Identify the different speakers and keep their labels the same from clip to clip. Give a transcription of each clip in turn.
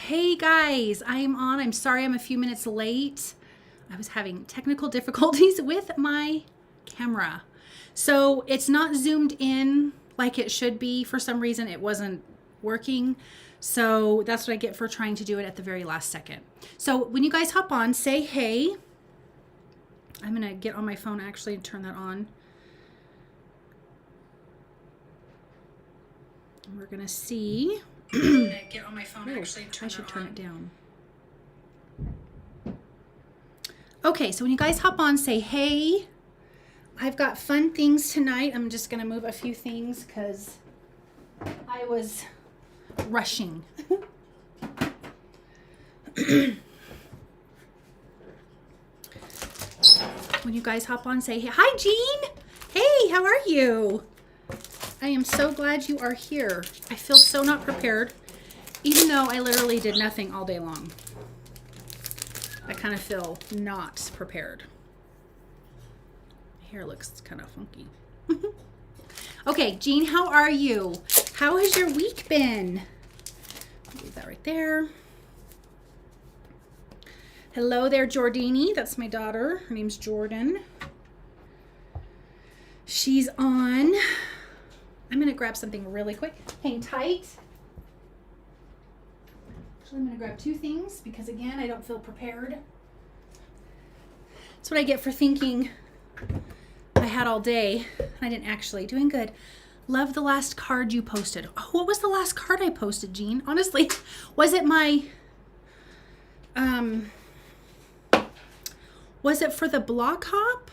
Speaker 1: Hey guys, I'm on. I'm sorry I'm a few minutes late. I was having technical difficulties with my camera. So it's not zoomed in like it should be. For some reason, it wasn't working. So that's what I get for trying to do it at the very last second. So when you guys hop on, say hey. I'm going to get on my phone actually and turn that on. We're going to see. Get on my phone actually. I should turn it down. Okay, so when you guys hop on, say hey. I've got fun things tonight. I'm just going to move a few things because I was rushing. When you guys hop on, say hey. Hi, Jean. Hey, how are you? I am so glad you are here. I feel so not prepared, even though I literally did nothing all day long. I kind of feel not prepared. My hair looks kind of funky. Okay, Jean, how are you? How has your week been? Leave that right there. Hello there, Jordini. That's my daughter. Her name's Jordan. She's on. I'm going to grab something really quick. Hang tight. Actually, I'm going to grab two things because, again, I don't feel prepared. That's what I get for thinking I had all day. I didn't actually. Doing good. Love the last card you posted. Oh, what was the last card I posted, Jean? Honestly, was it my... was it for the blog hop?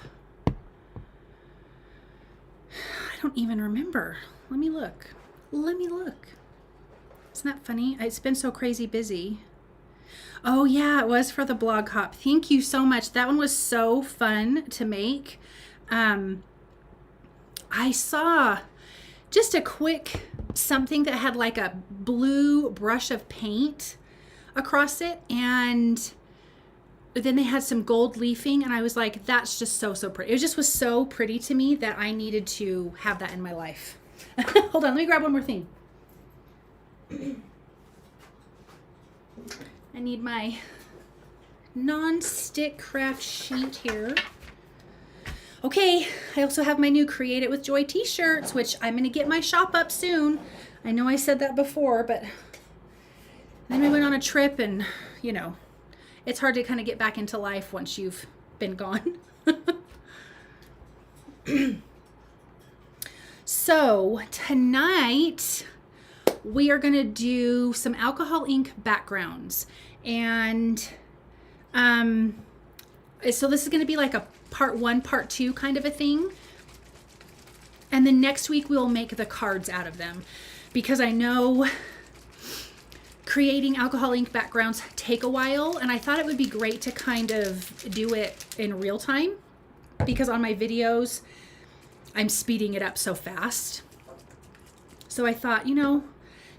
Speaker 1: I don't even remember. Let me look. Isn't that funny? It's been so crazy busy. Oh yeah, it was for the blog hop. Thank you so much. That one was so fun to make. I saw just a quick something that had like a blue brush of paint across it, and then they had some gold leafing, and I was like, that's just so pretty. It just was so pretty to me that I needed to have that in my life. Hold on, let me grab one more thing. I need my non-stick craft sheet here. Okay, I also have my new Create It with Joy t-shirts, which I'm going to get my shop up soon. I know I said that before, but then we went on a trip and, you know, it's hard to kind of get back into life once you've been gone. So tonight we are going to do some alcohol ink backgrounds. And so this is going to be like a part 1, part 2 kind of a thing. And then next week we'll make the cards out of them, because I know creating alcohol ink backgrounds take a while, and I thought it would be great to kind of do it in real time, because on my videos I'm speeding it up so fast. So I thought, you know,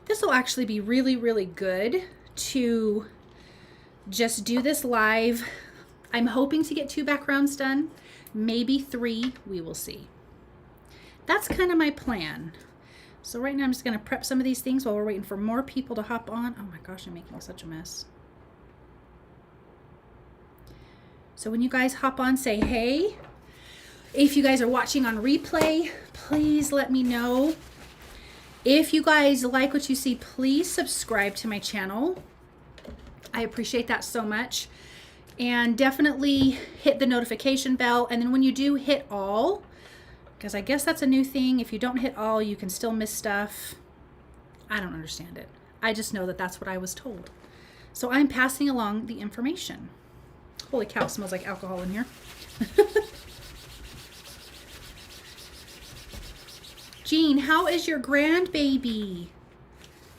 Speaker 1: this will actually be really, really good to just do this live. I'm hoping to get 2 backgrounds done, maybe 3, we will see. That's kind of my plan. So right now I'm just going to prep some of these things while we're waiting for more people to hop on. Oh my gosh, I'm making such a mess. So when you guys hop on, say hey. If you guys are watching on replay, please let me know. If you guys like what you see, please subscribe to my channel. I appreciate that so much. And definitely hit the notification bell. And then when you do, hit all. Because I guess that's a new thing. If you don't hit all, you can still miss stuff. I don't understand it. I just know that that's what I was told. So I'm passing along the information. Holy cow, it smells like alcohol in here. Jean, how is your grandbaby?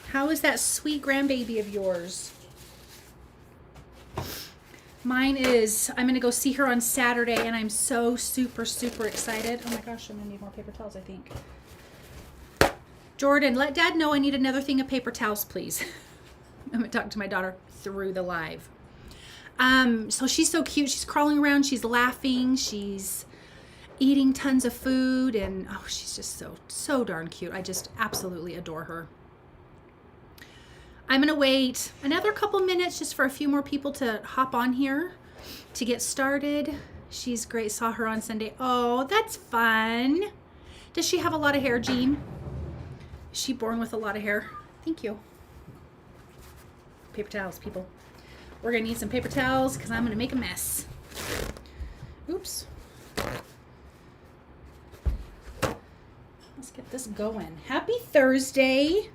Speaker 1: How is that sweet grandbaby of yours? Mine is, I'm going to go see her on Saturday, and I'm so super excited. Oh my gosh, I'm going to need more paper towels, I think. Jordan, let Dad know I need another thing of paper towels, please. I'm going to talk to my daughter through the live. So she's so cute. She's crawling around. She's laughing. She's eating tons of food, and oh, she's just so darn cute. I just absolutely adore her. I'm gonna wait another couple minutes just for a few more people to hop on here to get started. She's great, saw her on Sunday. Oh, that's fun. Does she have a lot of hair, Jean? Is she born with a lot of hair? Thank you. Paper towels, people. We're gonna need some paper towels because I'm gonna make a mess. Oops. Let's get this going. Happy Thursday.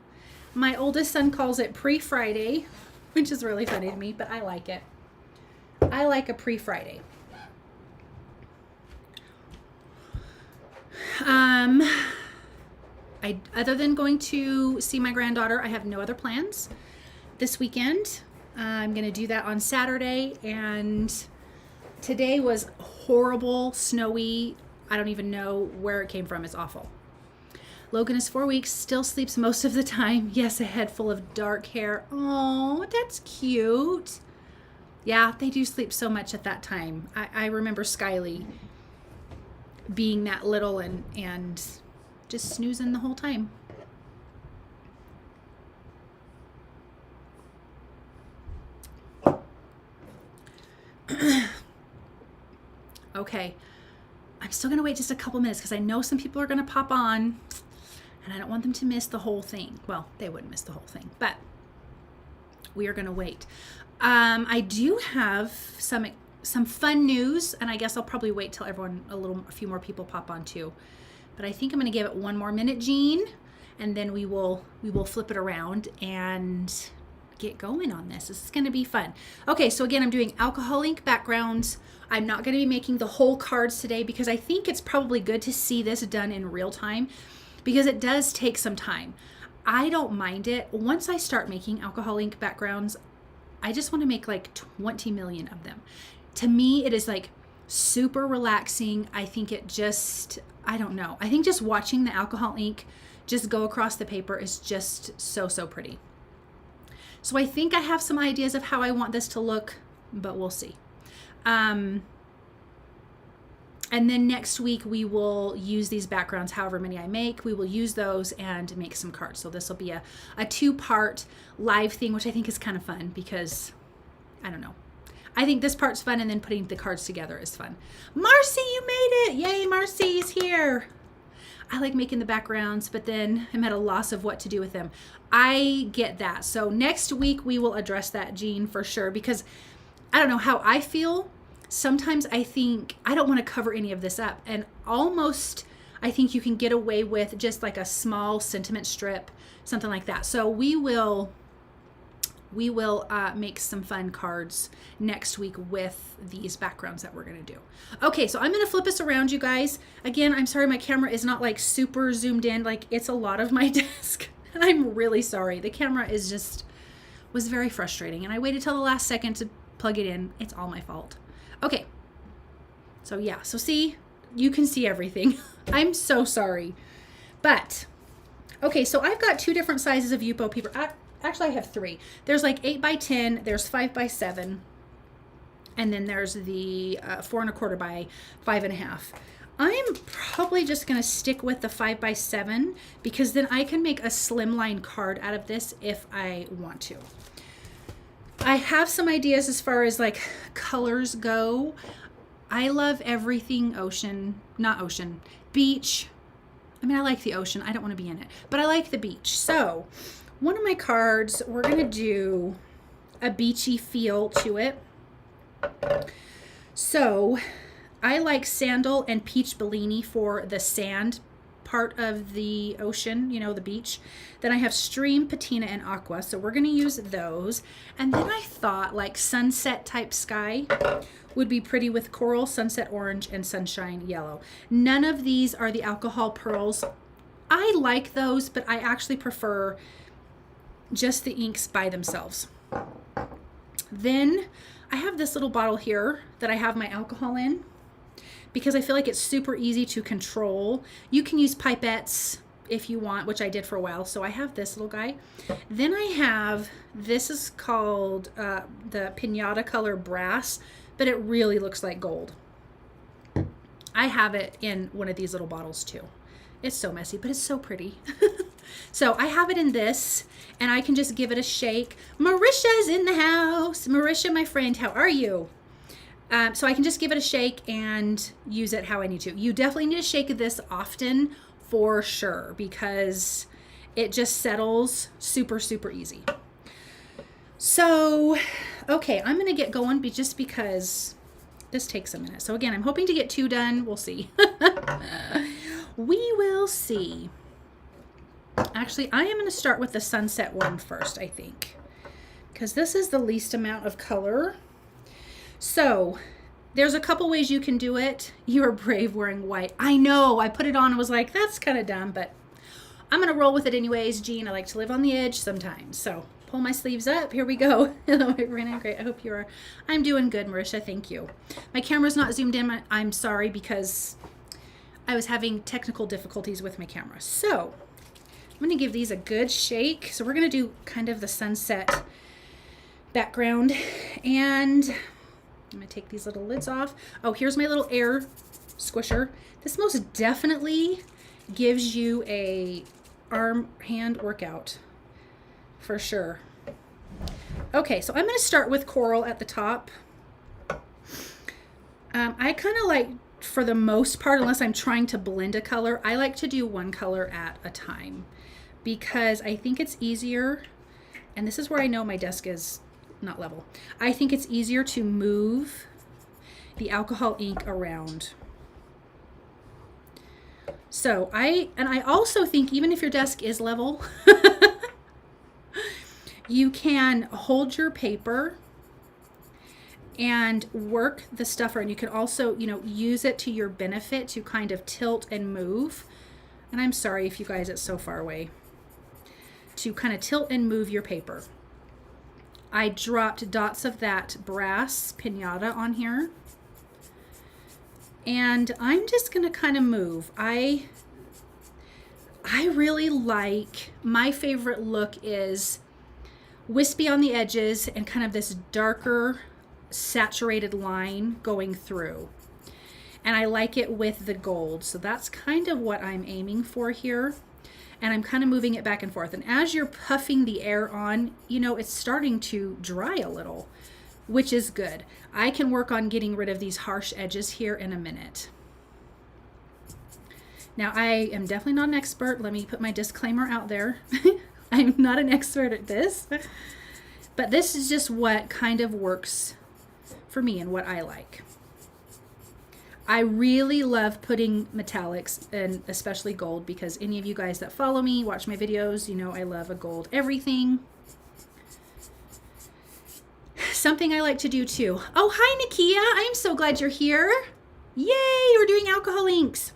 Speaker 1: My oldest son calls it pre-Friday, which is really funny to me, but I like it. I like a pre-Friday. Other than going to see my granddaughter, I have no other plans this weekend. I'm going to do that on Saturday, and today was horrible, snowy. I don't even know where it came from. It's awful. Logan is 4 weeks, still sleeps most of the time. Yes, a head full of dark hair. Oh, that's cute. Yeah, they do sleep so much at that time. I remember Skyly being that little and just snoozing the whole time. Okay, I'm still gonna wait just a couple minutes because I know some people are gonna pop on and I don't want them to miss the whole thing. Well, they wouldn't miss the whole thing, but we are gonna wait. I do have some fun news, and I guess I'll probably wait till a few more people pop on too. But I think I'm gonna give it 1 more minute, Jean, and then we will flip it around and get going on this. This is gonna be fun. Okay, so again, I'm doing alcohol ink backgrounds. I'm not gonna be making the whole cards today because I think it's probably good to see this done in real time because it does take some time. I don't mind it. Once I start making alcohol ink backgrounds, I just want to make like 20 million of them. To me, it is like super relaxing. I think it just, I don't know. I think just watching the alcohol ink just go across the paper is just so, so pretty. So I think I have some ideas of how I want this to look, but we'll see. And then next week we will use these backgrounds, however many I make, we will use those and make some cards. So this will be a 2-part live thing, which I think is kind of fun because, I don't know. I think this part's fun and then putting the cards together is fun. Marcy, you made it! Yay, Marcy's here! I like making the backgrounds, but then I'm at a loss of what to do with them. I get that. So next week we will address that, Jean, for sure, because I don't know how I feel. Sometimes I think I don't want to cover any of this up, and almost I think you can get away with just like a small sentiment strip, something like that. So we will make some fun cards next week with these backgrounds that we're going to do. Okay, so I'm going to flip us around, you guys. Again, I'm sorry my camera is not like super zoomed in, like it's a lot of my desk. I'm really sorry. The camera was very frustrating, and I waited till the last second to plug it in. It's all my fault. Okay, so yeah, so see, you can see everything. I'm so sorry. But, okay, so I've got 2 different sizes of Yupo paper. Actually, I have 3. There's like 8x10, there's 5x7, and then there's the 4 1/4 by 5.5. I'm probably just gonna stick with the 5x7 because then I can make a slimline card out of this if I want to. I have some ideas as far as like colors go. I love everything ocean, not ocean, beach. I mean, I like the ocean. I don't want to be in it, but I like the beach. So one of my cards, we're going to do a beachy feel to it. So I like Sandal and Peach Bellini for the sand part of the ocean, you know, the beach. Then I have Stream, Patina, and Aqua. So we're going to use those. And then I thought like sunset type sky would be pretty with coral, sunset orange, and sunshine yellow. None of these are the alcohol pearls. I like those, but I actually prefer just the inks by themselves. Then I have this little bottle here that I have my alcohol in, because I feel like it's super easy to control. You can use pipettes if you want, which I did for a while. So I have this little guy. Then I have, this is called the Pinata Color Brass, but it really looks like gold. I have it in one of these little bottles too. It's so messy, but it's so pretty. So I have it in this, and I can just give it a shake. Marisha's in the house. Marisha, my friend, how are you? So I can just give it a shake and use it how I need to. You definitely need to shake this often for sure, because it just settles super, super easy. So, okay, I'm going to get going just because this takes a minute. So again, I'm hoping to get 2 done. We'll see. We will see. Actually, I am going to start with the sunset one first, I think, because this is the least amount of color. So there's a couple ways you can do it. You are brave wearing white. I know, I put it on and was like, that's kind of dumb, but I'm going to roll with it anyways. Jean, I like to live on the edge sometimes. So pull my sleeves up. Here we go. Hello, Irina. Great. I hope you are. I'm doing good, Marisha. Thank you. My camera's not zoomed in. I'm sorry because I was having technical difficulties with my camera. So I'm going to give these a good shake. So we're going to do kind of the sunset background, and I'm going to take these little lids off. Oh, here's my little air squisher. This most definitely gives you a arm hand workout for sure. Okay, so I'm going to start with coral at the top. I kind of like, for the most part, unless I'm trying to blend a color, I like to do one color at a time because I think it's easier. And this is where I know my desk is not level. I think it's easier to move the alcohol ink around. So I also think even if your desk is level, you can hold your paper and work the stuff around. You can also, you know, use it to your benefit to kind of tilt and move. And I'm sorry if you guys, it's so far away. To kind of tilt and move your paper. I dropped dots of that brass pinata on here. And I'm just going to kind of move. I really like, my favorite look is wispy on the edges and kind of this darker saturated line going through. And I like it with the gold. So that's kind of what I'm aiming for here. And I'm kind of moving it back and forth. And as you're puffing the air on, you know, it's starting to dry a little, which is good. I can work on getting rid of these harsh edges here in a minute. Now, I am definitely not an expert. Let me put my disclaimer out there. I'm not an expert at this, but this is just what kind of works for me and what I like. I really love putting metallics, and especially gold, because any of you guys that follow me, watch my videos, you know I love a gold everything. Something I like to do too. Oh, hi Nakia, I am so glad you're here. Yay, we're doing alcohol inks.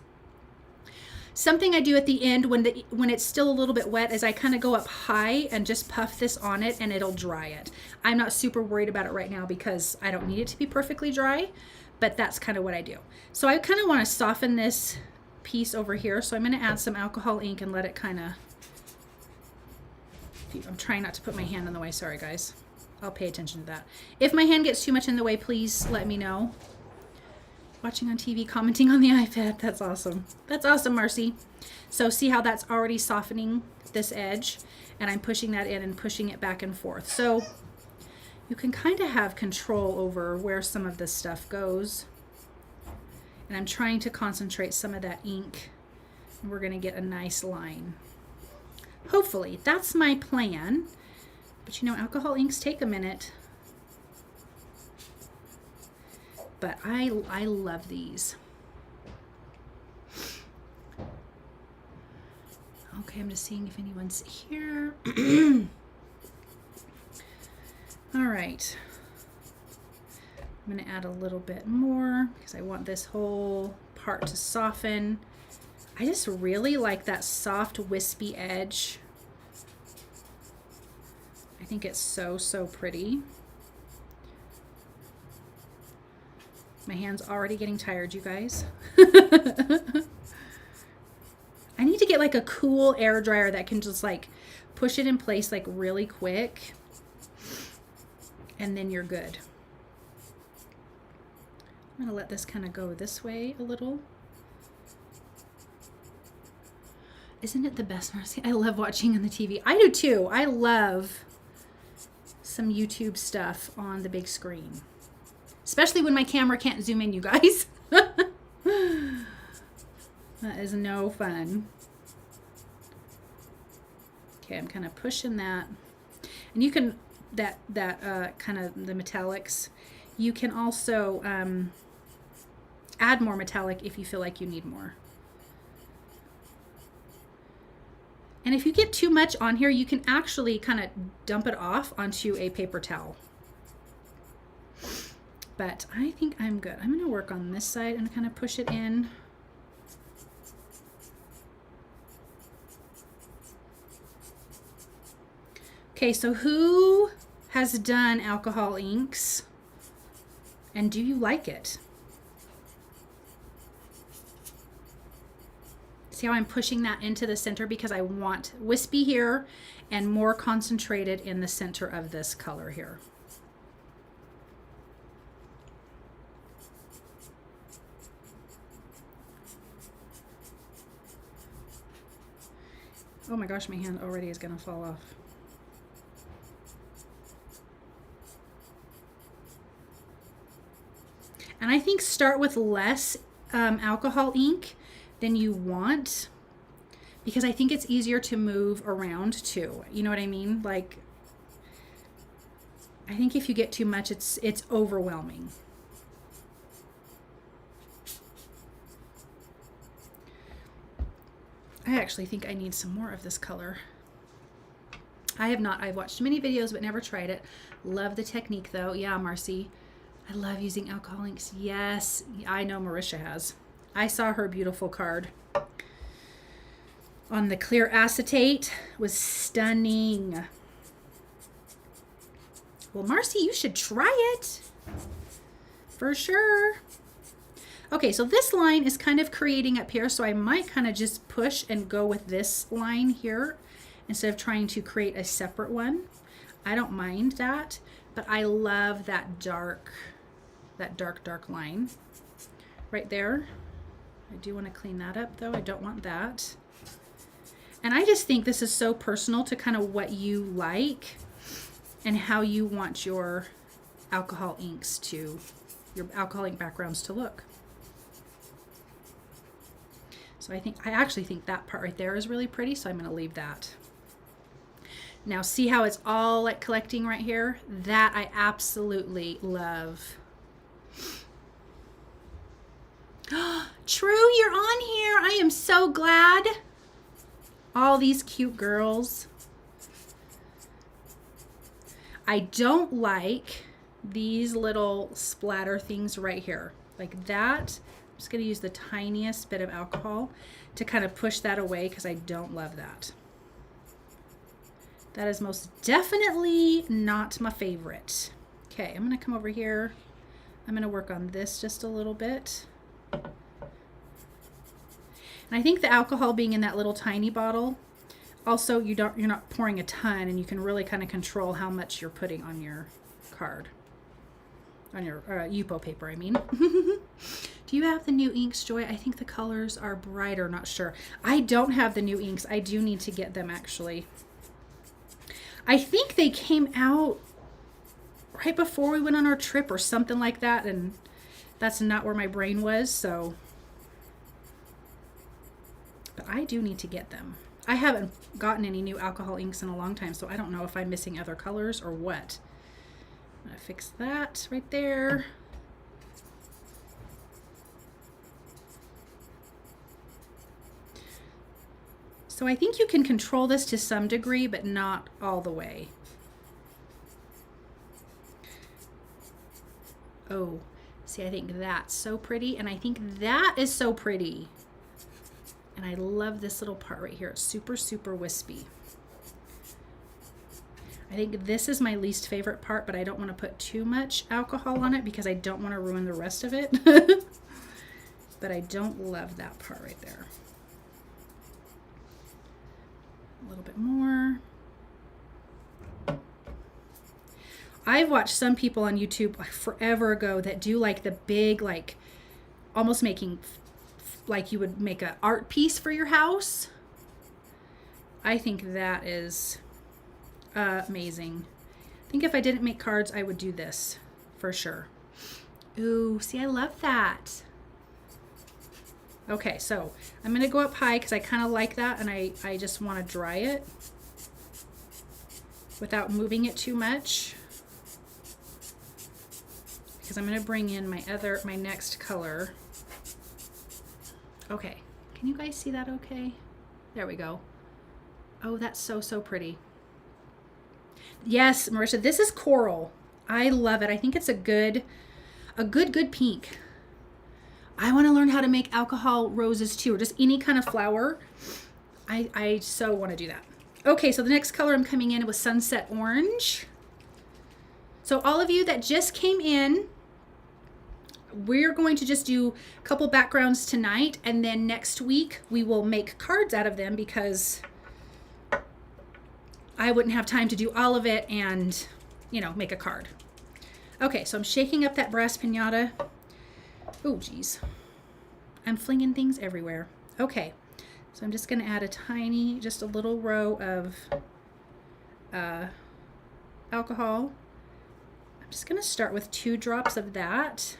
Speaker 1: Something I do at the end when it's still a little bit wet is I kind of go up high and just puff this on it and it'll dry it. I'm not super worried about it right now because I don't need it to be perfectly dry, but that's kind of what I do. So I kind of want to soften this piece over here. So I'm going to add some alcohol ink and let it kind of, I'm trying not to put my hand in the way. Sorry guys. I'll pay attention to that. If my hand gets too much in the way, please let me know. Watching on TV, commenting on the iPad. That's awesome. That's awesome, Marcy. So see how that's already softening this edge, and I'm pushing that in and pushing it back and forth. So you can kind of have control over where some of this stuff goes. And I'm trying to concentrate some of that ink, and we're going to get a nice line. Hopefully, that's my plan. But you know, alcohol inks take a minute. But I love these. Okay, I'm just seeing if anyone's here. All right. I'm going to add a little bit more because I want this whole part to soften. I just really like that soft, wispy edge. I think it's so, so pretty. My hand's already getting tired, you guys. I need to get like a cool air dryer that can just like push it in place like really quick. And then you're good. I'm gonna let this kind of go this way a little. Isn't it the best, Marcy? I love watching on the TV. I do too. I love some YouTube stuff on the big screen. Especially when my camera can't zoom in, you guys. That is no fun. Okay, I'm kind of pushing that. And you can, kind of the metallics, you can also add more metallic if you feel like you need more. And if you get too much on here, you can actually kind of dump it off onto a paper towel. But I think I'm good. I'm going to work on this side and kind of push it in. Okay, so who has done alcohol inks? And do you like it? See how I'm pushing that into the center because I want wispy here and more concentrated in the center of this color here. Oh my gosh, my hand already is gonna fall off. And I think start with less alcohol ink than you want, because I think it's easier to move around too. You know what I mean? Like, I think if you get too much, it's overwhelming. I actually think I need some more of this color. I have not. I've watched many videos but never tried it. Love the technique though. Yeah, Marcy. I love using alcohol inks. Yes, I know Marisha has. I saw her beautiful card on the clear acetate. It was stunning. Well, Marcy, you should try it for sure. Okay, so this line is kind of creating up here, so I might kind of just push and go with this line here instead of trying to create a separate one. I don't mind that, but I love that dark line right there. I do want to clean that up though. I don't want that. And I just think this is so personal to kind of what you like and how you want your alcohol inks to, your alcohol ink backgrounds to look. So I actually think that part right there is really pretty, so I'm going to leave that. Now see how it's all like collecting right here? That I absolutely love. True, you're on here. I am so glad. All these cute girls. I don't like these little splatter things right here. Like that. I'm just going to use the tiniest bit of alcohol to kind of push that away because I don't love that. That is most definitely not my favorite. Okay, I'm going to come over here. I'm going to work on this just a little bit. And I think the alcohol being in that little tiny bottle, also you're not pouring a ton, and you can really kind of control how much you're putting on your card, on your Yupo paper, I mean. Do you have the new inks, Joy? I think the colors are brighter, not sure. I don't have the new inks. I do need to get them actually. I think they came out right before we went on our trip or something like that, and that's not where my brain was, so. But I do need to get them. I haven't gotten any new alcohol inks in a long time, so I don't know if I'm missing other colors or what. I'm gonna fix that right there. So I think you can control this to some degree, but not all the way. Oh, see, I think that's so pretty, and I think that is so pretty. And I love this little part right here. It's super, super wispy. I think this is my least favorite part, but I don't want to put too much alcohol on it because I don't want to ruin the rest of it. But I don't love that part right there. A little bit more. I've watched some people on YouTube like forever ago that do like the big, like almost making like you would make an art piece for your house. I think that is amazing. I think if I didn't make cards, I would do this for sure. Ooh, see, I love that. Okay, so I'm going to go up high because I kind of like that, and I just want to dry it without moving it too much, because I'm going to bring in my next color. Okay, can you guys see that okay? There we go. Oh, that's so, so pretty. Yes, Marisha, this is coral. I love it. I think it's a good pink. I want to learn how to make alcohol roses too, or just any kind of flower. I so want to do that. Okay, so the next color I'm coming in with Sunset Orange. So all of you that just came in, we're going to just do a couple backgrounds tonight, and then next week we will make cards out of them because I wouldn't have time to do all of it and, you know, make a card. Okay, so I'm shaking up that brass piñata. Oh, geez. I'm flinging things everywhere. Okay, so I'm just going to add just a little row of alcohol. I'm just going to start with 2 drops of that.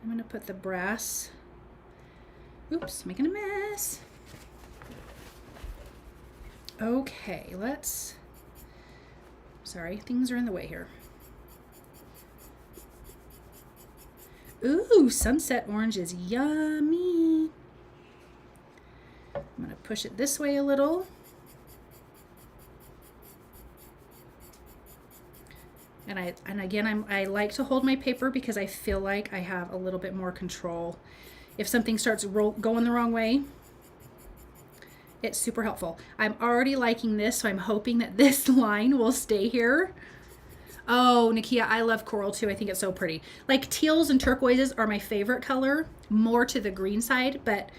Speaker 1: I'm going to put the brass. Oops, making a mess. Okay, sorry, things are in the way here. Ooh, Sunset Orange is yummy. I'm going to push it this way a little. And again, I like to hold my paper because I feel like I have a little bit more control. If something starts going the wrong way, it's super helpful. I'm already liking this, so I'm hoping that this line will stay here. Oh, Nakia, I love coral too. I think it's so pretty. Like teals and turquoises are my favorite color, more to the green side, but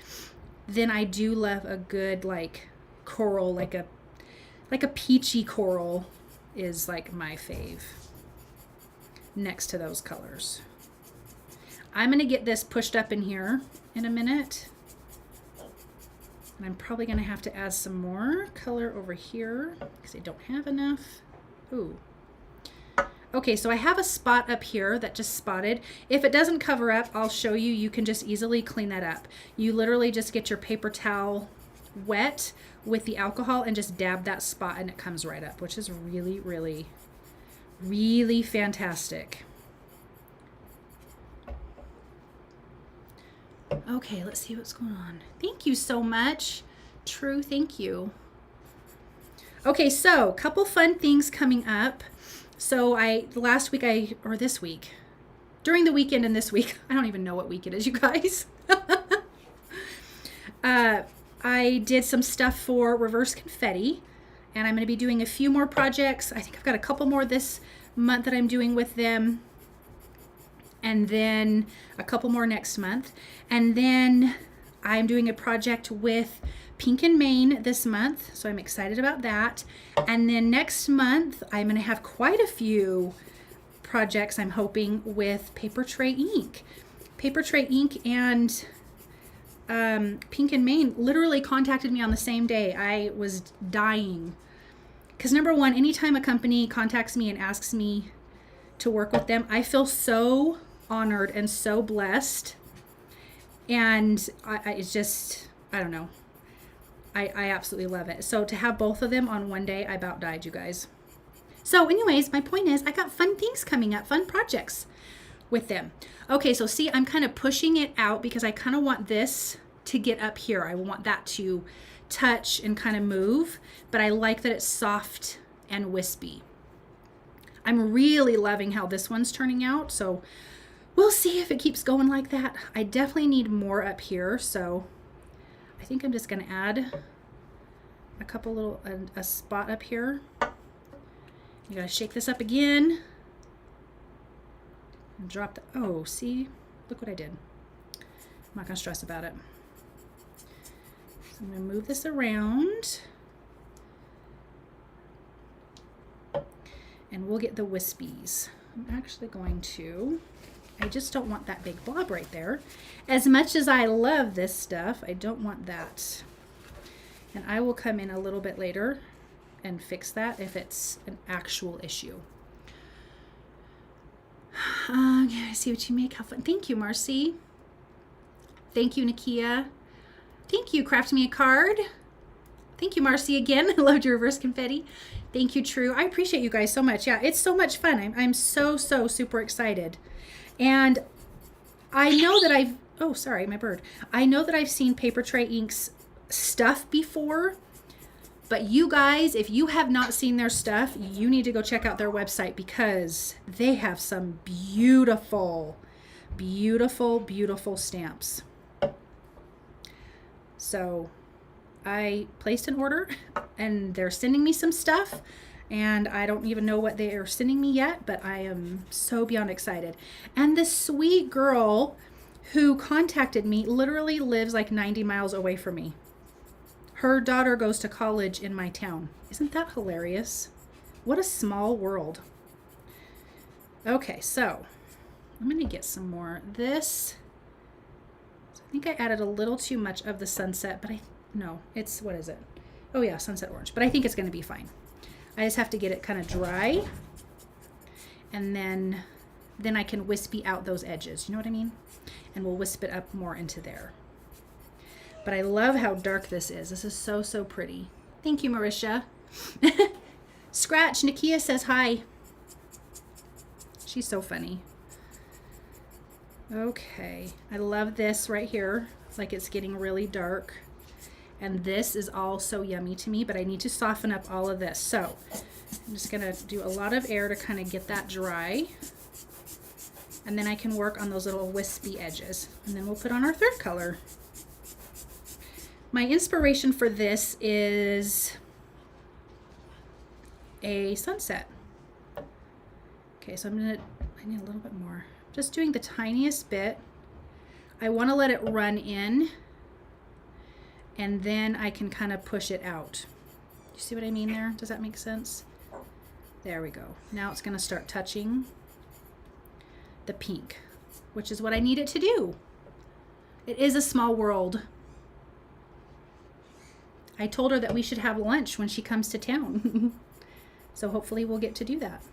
Speaker 1: then I do love a good like coral, like a peachy coral is like my fave next to those colors. I'm going to get this pushed up in here in a minute. And I'm probably going to have to add some more color over here because I don't have enough. Ooh. Okay, so I have a spot up here that just spotted. If it doesn't cover up, I'll show you. You can just easily clean that up. You literally just get your paper towel wet with the alcohol and just dab that spot and it comes right up, which is really, really, really fantastic. Okay, let's see what's going on. Thank you so much. True, thank you. Okay, so a couple fun things coming up. So this week, during the weekend and this week, I don't even know what week it is, you guys. I did some stuff for Reverse Confetti, and I'm going to be doing a few more projects. I think I've got a couple more this month that I'm doing with them, and then a couple more next month. And then I'm doing a project with Pink and Maine this month, so I'm excited about that. And then next month, I'm going to have quite a few projects, I'm hoping, with Paper Tray Ink. Paper Tray Ink and Pink and Maine literally contacted me on the same day. I was dying. Because number one, anytime a company contacts me and asks me to work with them, I feel so honored and so blessed. And it's just, I don't know. I absolutely love it. So to have both of them on one day, I about died, you guys. So anyways, my point is I got fun things coming up, fun projects with them. Okay, so see, I'm kind of pushing it out because I kind of want this to get up here. I want that to touch and kind of move, but I like that it's soft and wispy. I'm really loving how this one's turning out, so we'll see if it keeps going like that. I definitely need more up here, so I think I'm just going to add a couple little, a spot up here. You got to shake this up again. And drop the, oh, see? Look what I did. I'm not going to stress about it. So I'm going to move this around. And we'll get the wispies. I'm actually going to, I just don't want that big blob right there. As much as I love this stuff, I don't want that. And I will come in a little bit later and fix that if it's an actual issue. I see what you make. How fun. Thank you, Marcy. Thank you, Nakia. Thank you, Craft Me a Card. Thank you, Marcy, again. I loved your reverse confetti. Thank you, True. I appreciate you guys so much. Yeah, it's so much fun. I'm so super excited. And I know that oh, sorry, my bird. I know that I've seen Paper Tray Inks stuff before, but you guys, if you have not seen their stuff, you need to go check out their website because they have some beautiful, beautiful stamps. So I placed an order and they're sending me some stuff, and I don't even know what they are sending me yet, but I am so beyond excited. And this sweet girl who contacted me literally lives like 90 miles away from me. Her daughter goes to college in my town. Isn't that hilarious? What a small world. Okay, so I'm going to get some more of this. So I think I added a little too much of the sunset, but no, it's, what is it? Oh yeah, sunset orange, but I think it's going to be fine. I just have to get it kind of dry, and then I can wispy out those edges. You know what I mean? And we'll wisp it up more into there. But I love how dark this is. This is so pretty. Thank you, Marisha. Scratch, Nakia says hi. She's so funny. Okay, I love this right here. It's like it's getting really dark. And this is all so yummy to me, but I need to soften up all of this. So I'm just gonna do a lot of air to kind of get that dry. And then I can work on those little wispy edges. And then we'll put on our third color. My inspiration for this is a sunset. Okay, so I need a little bit more. Just doing the tiniest bit. I want to let it run in, and then I can kind of push it out. You see what I mean there? Does that make sense? There we go. Now it's going to start touching the pink, which is what I need it to do. It is a small world. I told her that we should have lunch when she comes to town. So hopefully we'll get to do that.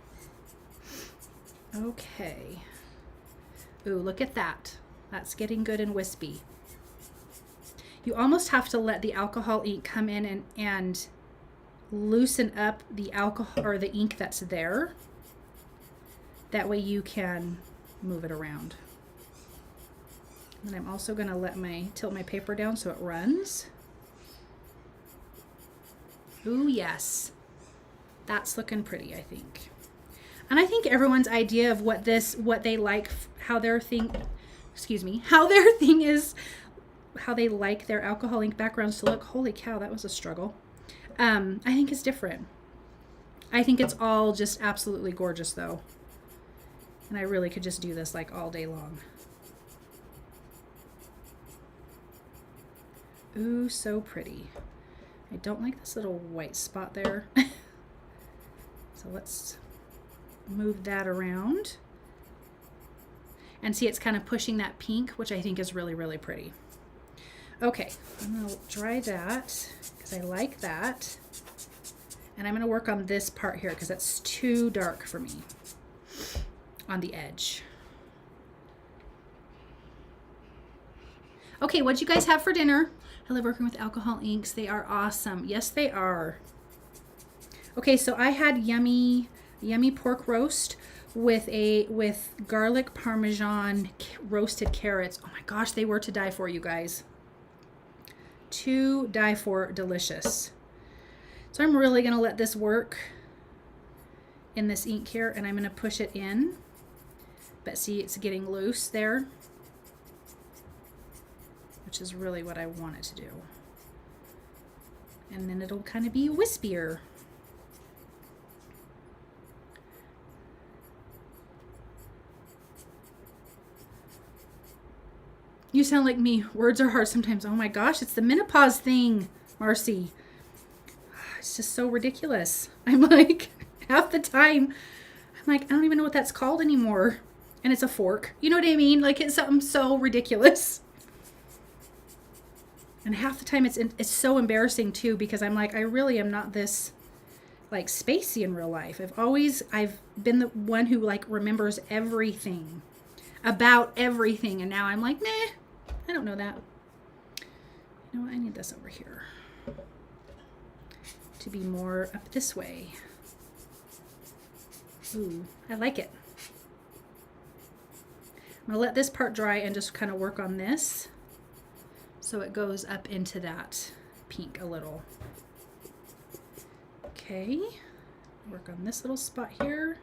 Speaker 1: Okay. Ooh, look at that. That's getting good and wispy. You almost have to let the alcohol ink come in and loosen up the alcohol or the ink that's there. That way you can move it around. And I'm also going to tilt my paper down so it runs. Ooh, yes. That's looking pretty, I think. And I think everyone's idea of what they like, how their thing is, how they like their alcohol ink backgrounds to look. Holy cow, that was a struggle. I think it's different. I think it's all just absolutely gorgeous though. And I really could just do this like all day long. Ooh, so pretty. I don't like this little white spot there. So let's move that around. And see, it's kind of pushing that pink, which I think is really, really pretty. Okay, I'm going to dry that because I like that. And I'm going to work on this part here because that's too dark for me on the edge. Okay, what'd you guys have for dinner? I love working with alcohol inks. They are awesome. Yes, they are. Okay, so I had yummy pork roast with garlic parmesan roasted carrots. Oh my gosh, they were to die for, you guys. To die for delicious. So I'm really gonna let this work in this ink here, and I'm gonna push it in. But see, it's getting loose there, which is really what I want it to do. And then it'll kind of be wispier. You sound like me. Words are hard sometimes. Oh my gosh, it's the menopause thing, Marcy. It's just so ridiculous. I'm like, half the time, I'm like, I don't even know what that's called anymore. And it's a fork. You know what I mean? Like, it's something so ridiculous. And half the time it's so embarrassing too, because I'm like, I really am not this like spacey in real life. I've been the one who like remembers everything about everything. And now I'm like, nah, I don't know that. You know what? I need this over here to be more up this way. Ooh, I like it. I'm gonna let this part dry and just kind of work on this so it goes up into that pink a little. Okay, work on this little spot here.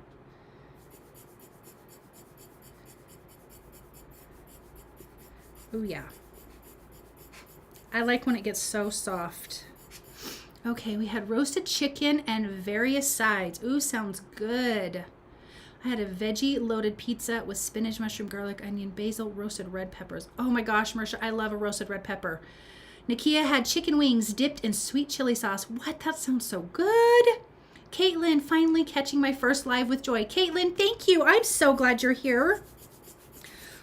Speaker 1: Ooh, yeah. I like when it gets so soft. Okay, we had roasted chicken and various sides. Ooh, sounds good. I had a veggie loaded pizza with spinach, mushroom, garlic, onion, basil, roasted red peppers. Oh my gosh, Marisha, I love a roasted red pepper. Nakia had chicken wings dipped in sweet chili sauce. What? That sounds so good. Caitlin, finally catching my first live with joy. Caitlin, thank you. I'm so glad you're here.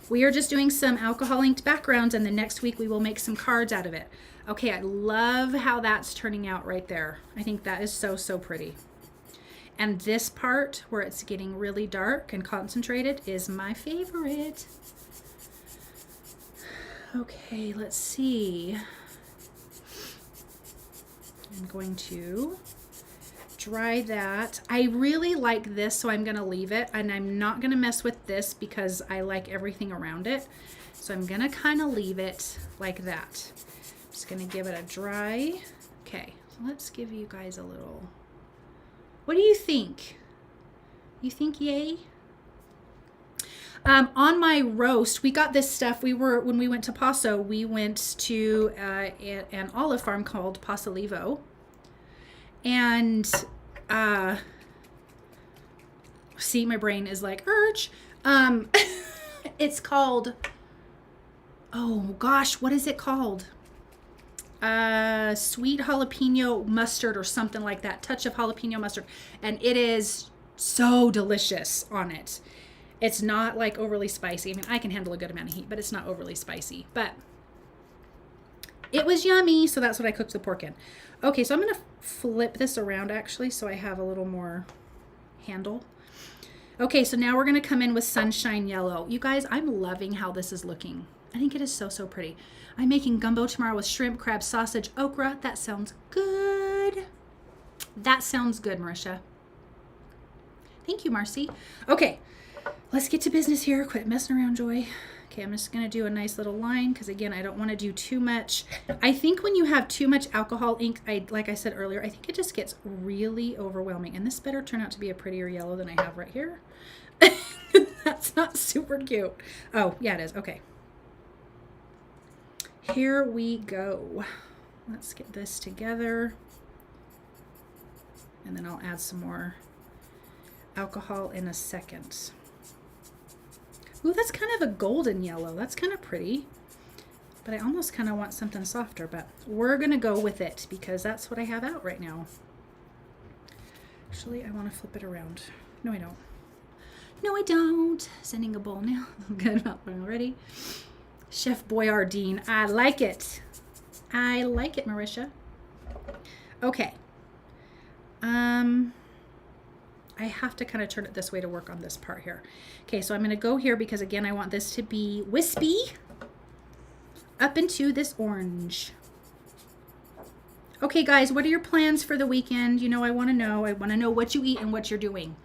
Speaker 1: We are just doing some alcohol inked backgrounds, and the next week we will make some cards out of it. Okay, I love how that's turning out right there. I think that is so, so pretty. And this part where it's getting really dark and concentrated is my favorite. Okay, let's see. I'm going to dry that. I really like this, so I'm gonna leave it, and I'm not gonna mess with this because I like everything around it. So I'm gonna kind of leave it like that. I'm just gonna give it a dry. Okay, so let's give you guys a little. What do you think? You think yay? On my roast, we got this stuff. When we went to Paso, we went to an olive farm called Pasolivo. And see, my brain is like, urge. It's called, oh gosh, what is it called? Sweet jalapeno mustard or something like that. Touch of jalapeno mustard. And it is so delicious on it. It's not like overly spicy. I mean, I can handle a good amount of heat, but it's not overly spicy. But it was yummy, so that's what I cooked the pork in. Okay, so I'm going to flip this around actually so I have a little more handle. Okay, so now we're going to come in with Sunshine Yellow. You guys, I'm loving how this is looking. I think it is so, so pretty. I'm making gumbo tomorrow with shrimp, crab, sausage, okra. That sounds good. That sounds good, Marisha. Thank you, Marcy. Okay, let's get to business here. Quit messing around, Joy. Okay, I'm just going to do a nice little line because, again, I don't want to do too much. I think when you have too much alcohol ink, like I said earlier, I think it just gets really overwhelming. And this better turn out to be a prettier yellow than I have right here. That's not super cute. Oh, yeah, it is. Okay. Here we go. Let's get this together. And then I'll add some more alcohol in a second. Ooh, that's kind of a golden yellow. That's kind of pretty. But I almost kind of want something softer, but we're going to go with it because that's what I have out right now. Actually, I want to flip it around. No, I don't. No, I don't. Sending a bowl now. I'm good about one already. Chef Boyardee. I like it. I like it, Marisha. Okay. I have to kind of turn it this way to work on this part here. Okay, so I'm going to go here because, again, I want this to be wispy up into this orange. Okay, guys, what are your plans for the weekend? You know, I want to know. I want to know what you eat and what you're doing.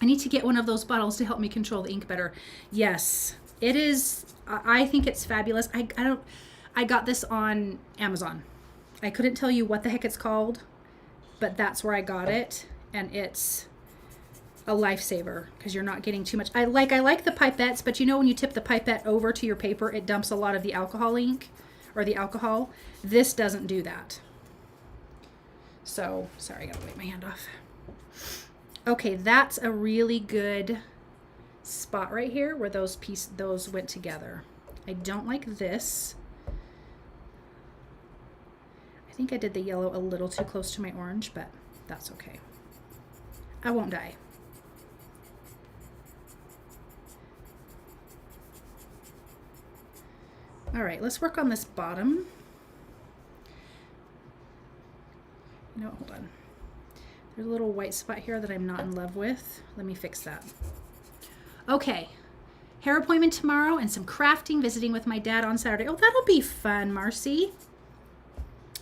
Speaker 1: I need to get one of those bottles to help me control the ink better. Yes, it is. I think it's fabulous. I got this on Amazon. I couldn't tell you what the heck it's called, but that's where I got it. And it's a lifesaver because you're not getting too much. I like the pipettes, but you know when you tip the pipette over to your paper, it dumps a lot of the alcohol ink or the alcohol. This doesn't do that. So, sorry, I gotta wipe my hand off. Okay, that's a really good spot right here where those went together. I don't like this. I think I did the yellow a little too close to my orange, but that's okay. I won't die. All right, let's work on this bottom. No, hold on. There's a little white spot here that I'm not in love with. Let me fix that. Okay, hair appointment tomorrow and some crafting, visiting with my dad on Saturday. Oh, that'll be fun, Marcy.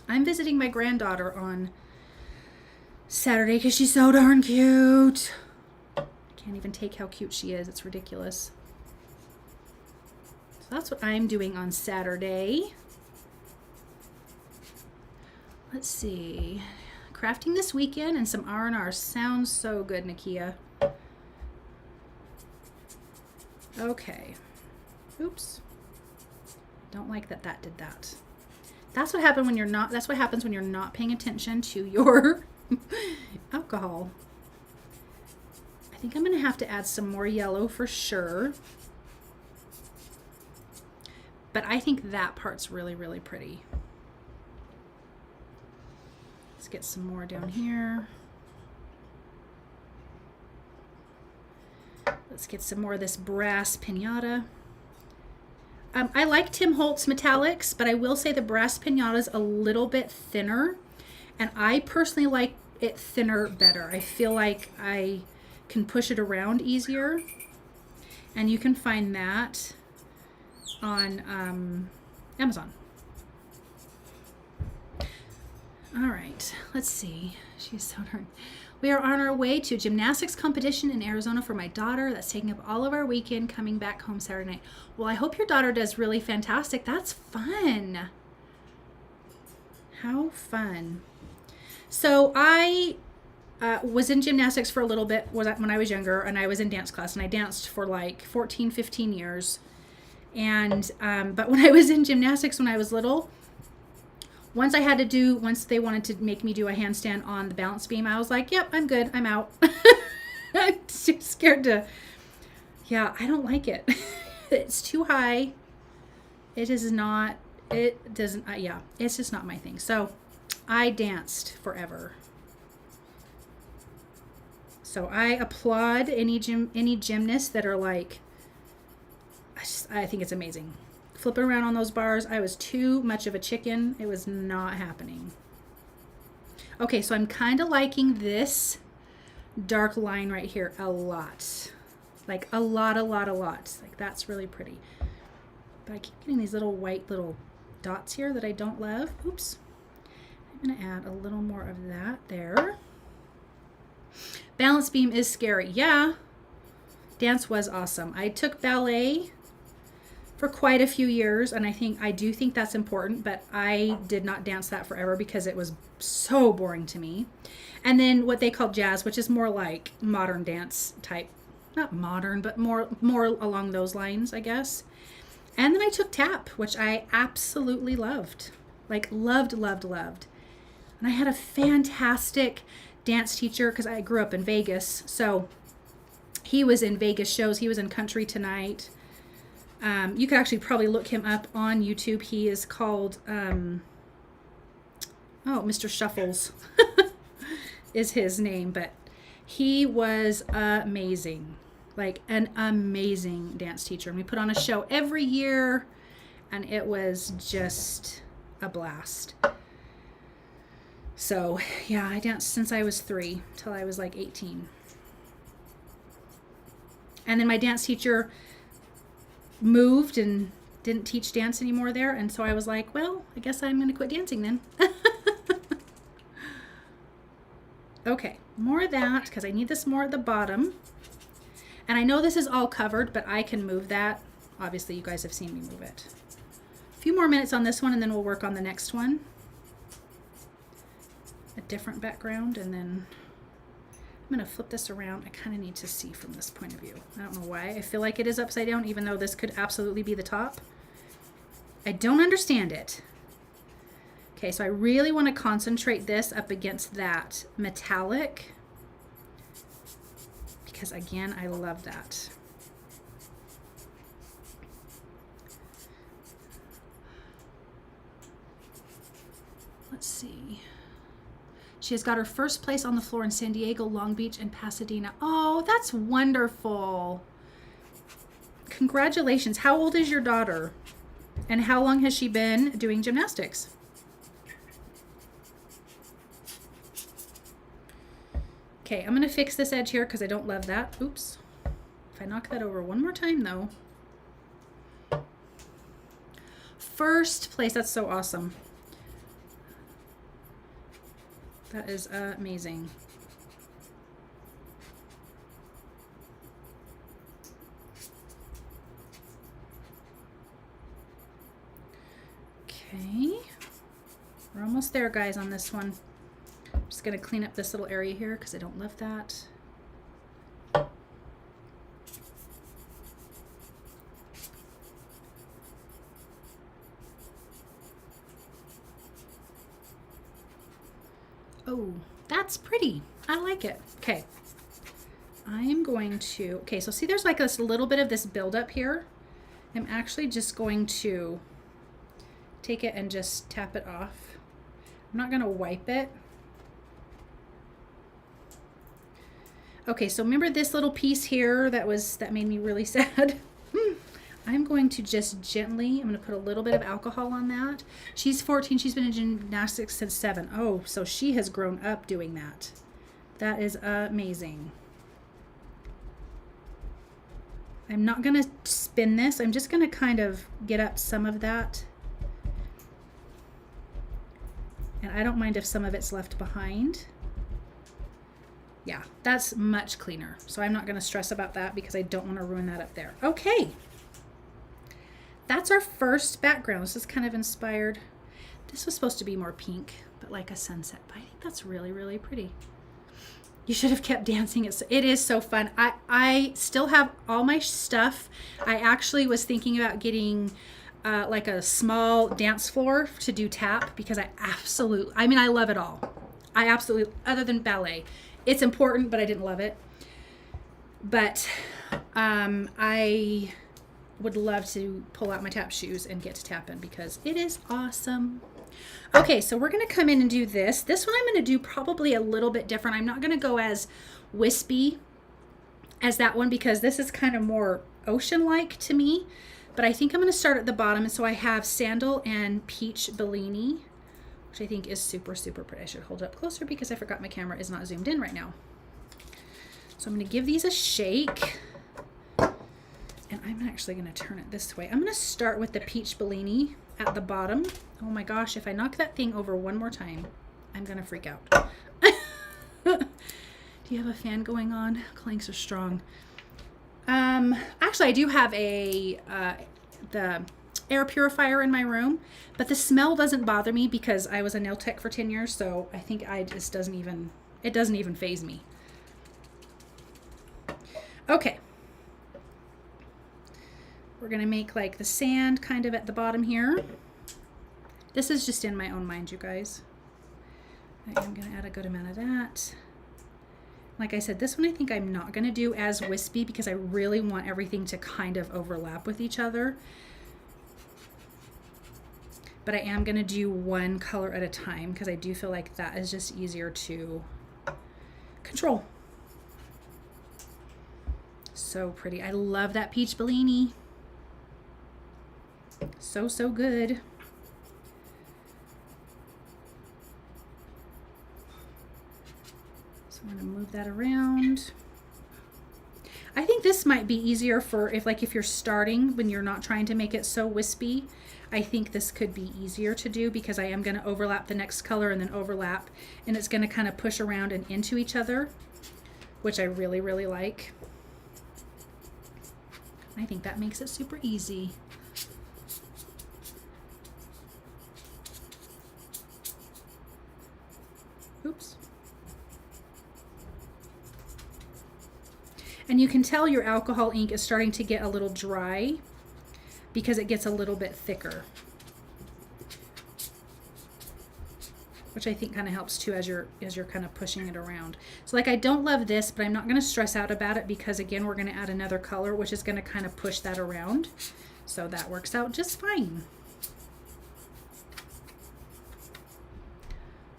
Speaker 1: I'm visiting my granddaughter on Saturday because she's so darn cute. I can't even take how cute she is. It's ridiculous. So that's what I'm doing on Saturday. Let's see. Crafting this weekend and some R&R. Sounds so good, Nakia. Okay. Oops. Don't like that that did that. That's what happened when you're not, that's what happens when you're not paying attention to your alcohol. I think I'm going to have to add some more yellow for sure. But I think that part's really, really pretty. Let's get some more down here. Let's get some more of this brass pinata. I like Tim Holtz metallics, but I will say the brass pinata is a little bit thinner, and I personally like it thinner better. I feel like I can push it around easier, and you can find that on Amazon. All right, let's see. She's so darn. We are on our way to a gymnastics competition in Arizona for my daughter. That's taking up all of our weekend, coming back home Saturday night. Well, I hope your daughter does really fantastic. That's fun. How fun. So I was in gymnastics for a little bit when I was younger, and I was in dance class, and I danced for like 14, 15 years. And but when I was in gymnastics when I was little, once they wanted to make me do a handstand on the balance beam, I was like, yep, I'm good. I'm out. I'm too scared to, yeah, I don't like it. It's too high. It is not, it doesn't, yeah, it's just not my thing. So I danced forever. So I applaud any gymnasts that are like, I think it's amazing. Flipping around on those bars, I was too much of a chicken. It was not happening. Okay, so I'm kind of liking this dark line right here a lot. Like a lot. Like that's really pretty. But I keep getting these little white little dots here that I don't love. Oops. I'm going to add a little more of that there. Balance beam is scary. Yeah. Dance was awesome. I took ballet for quite a few years, and I do think that's important, but I did not dance that forever because it was so boring to me. And then what they call jazz, which is more like modern dance type, not modern, but more along those lines, I guess. And then I took tap, which I absolutely loved. Like loved. And I had a fantastic dance teacher because I grew up in Vegas. So he was in Vegas shows. He was in Country Tonight. You could actually probably look him up on YouTube. He is called, Mr. Shuffles is his name, but he was amazing, like an amazing dance teacher. And we put on a show every year, and it was just a blast. So yeah, I danced since I was 3 till I was like 18. And then my dance teacher moved and didn't teach dance anymore there, and so I was like, well, I guess I'm going to quit dancing then. Okay, more of that because I need this more at the bottom. And I know this is all covered, but I can move that. Obviously, you guys have seen me move it. A few more minutes on this one, and then we'll work on the next one. A different background, and then I'm going to flip this around. I kind of need to see from this point of view. I don't know why. I feel like it is upside down, even though this could absolutely be the top. I don't understand it. Okay, so I really want to concentrate this up against that metallic because, again, I love that. Let's see. She has got her first place on the floor in San Diego, Long Beach, and Pasadena. Oh, that's wonderful. Congratulations. How old is your daughter? And how long has she been doing gymnastics? Okay, I'm gonna fix this edge here because I don't love that. Oops. If I knock that over one more time though. First place, that's so awesome. That is amazing. Okay, we're almost there, guys, on this one. I'm just gonna clean up this little area here because I don't love that. Oh, that's pretty. I like it. Okay. I am going to, okay, so see there's like this little bit of this buildup here. I'm actually just going to take it and just tap it off. I'm not gonna wipe it. Okay, so remember this little piece here that made me really sad? I'm going to just gently, I'm gonna put a little bit of alcohol on that. She's 14, she's been in gymnastics since 7. Oh, so she has grown up doing that. That is amazing. I'm not gonna spin this, I'm just gonna kind of get up some of that. And I don't mind if some of it's left behind. Yeah, that's much cleaner. So I'm not gonna stress about that because I don't wanna ruin that up there. Okay. That's our first background. This is kind of inspired. This was supposed to be more pink, but like a sunset. But I think that's really, really pretty. You should have kept dancing. It is so fun. I still have all my stuff. I actually was thinking about getting like a small dance floor to do tap because I love it all. I absolutely, other than ballet. It's important, but I didn't love it. But I would love to pull out my tap shoes and get to tapping because it is awesome. Okay, so we're gonna come in and do this. This one I'm gonna do probably a little bit different. I'm not gonna go as wispy as that one because this is kind of more ocean-like to me, but I think I'm gonna start at the bottom. And so I have Sandal and Peach Bellini, which I think is super, super pretty. I should hold it up closer because I forgot my camera is not zoomed in right now. So I'm gonna give these a shake. And I'm actually going to turn it this way. I'm going to start with the Peach Bellini at the bottom. Oh my gosh, if I knock that thing over one more time, I'm going to freak out. Do you have a fan going on? Clanks are strong. Actually, I do have the air purifier in my room, but the smell doesn't bother me because I was a nail tech for 10 years, so I think it doesn't even faze me. Okay. We're gonna make like the sand kind of at the bottom here. This is just in my own mind, you guys. I am gonna add a good amount of that. Like I said, this one I think I'm not gonna do as wispy because I really want everything to kind of overlap with each other. But I am gonna do one color at a time because I do feel like that is just easier to control. So pretty. I love that Peach Bellini. So, so good. So I'm going to move that around. I think this might be easier for if you're starting when you're not trying to make it so wispy. I think this could be easier to do because I am going to overlap the next color and then overlap, and it's going to kind of push around and into each other, which I really, really like. I think that makes it super easy. Oops. And you can tell your alcohol ink is starting to get a little dry because it gets a little bit thicker, which I think kind of helps too as you're kind of pushing it around. So like I don't love this, but I'm not going to stress out about it because again we're going to add another color which is going to kind of push that around. So that works out just fine.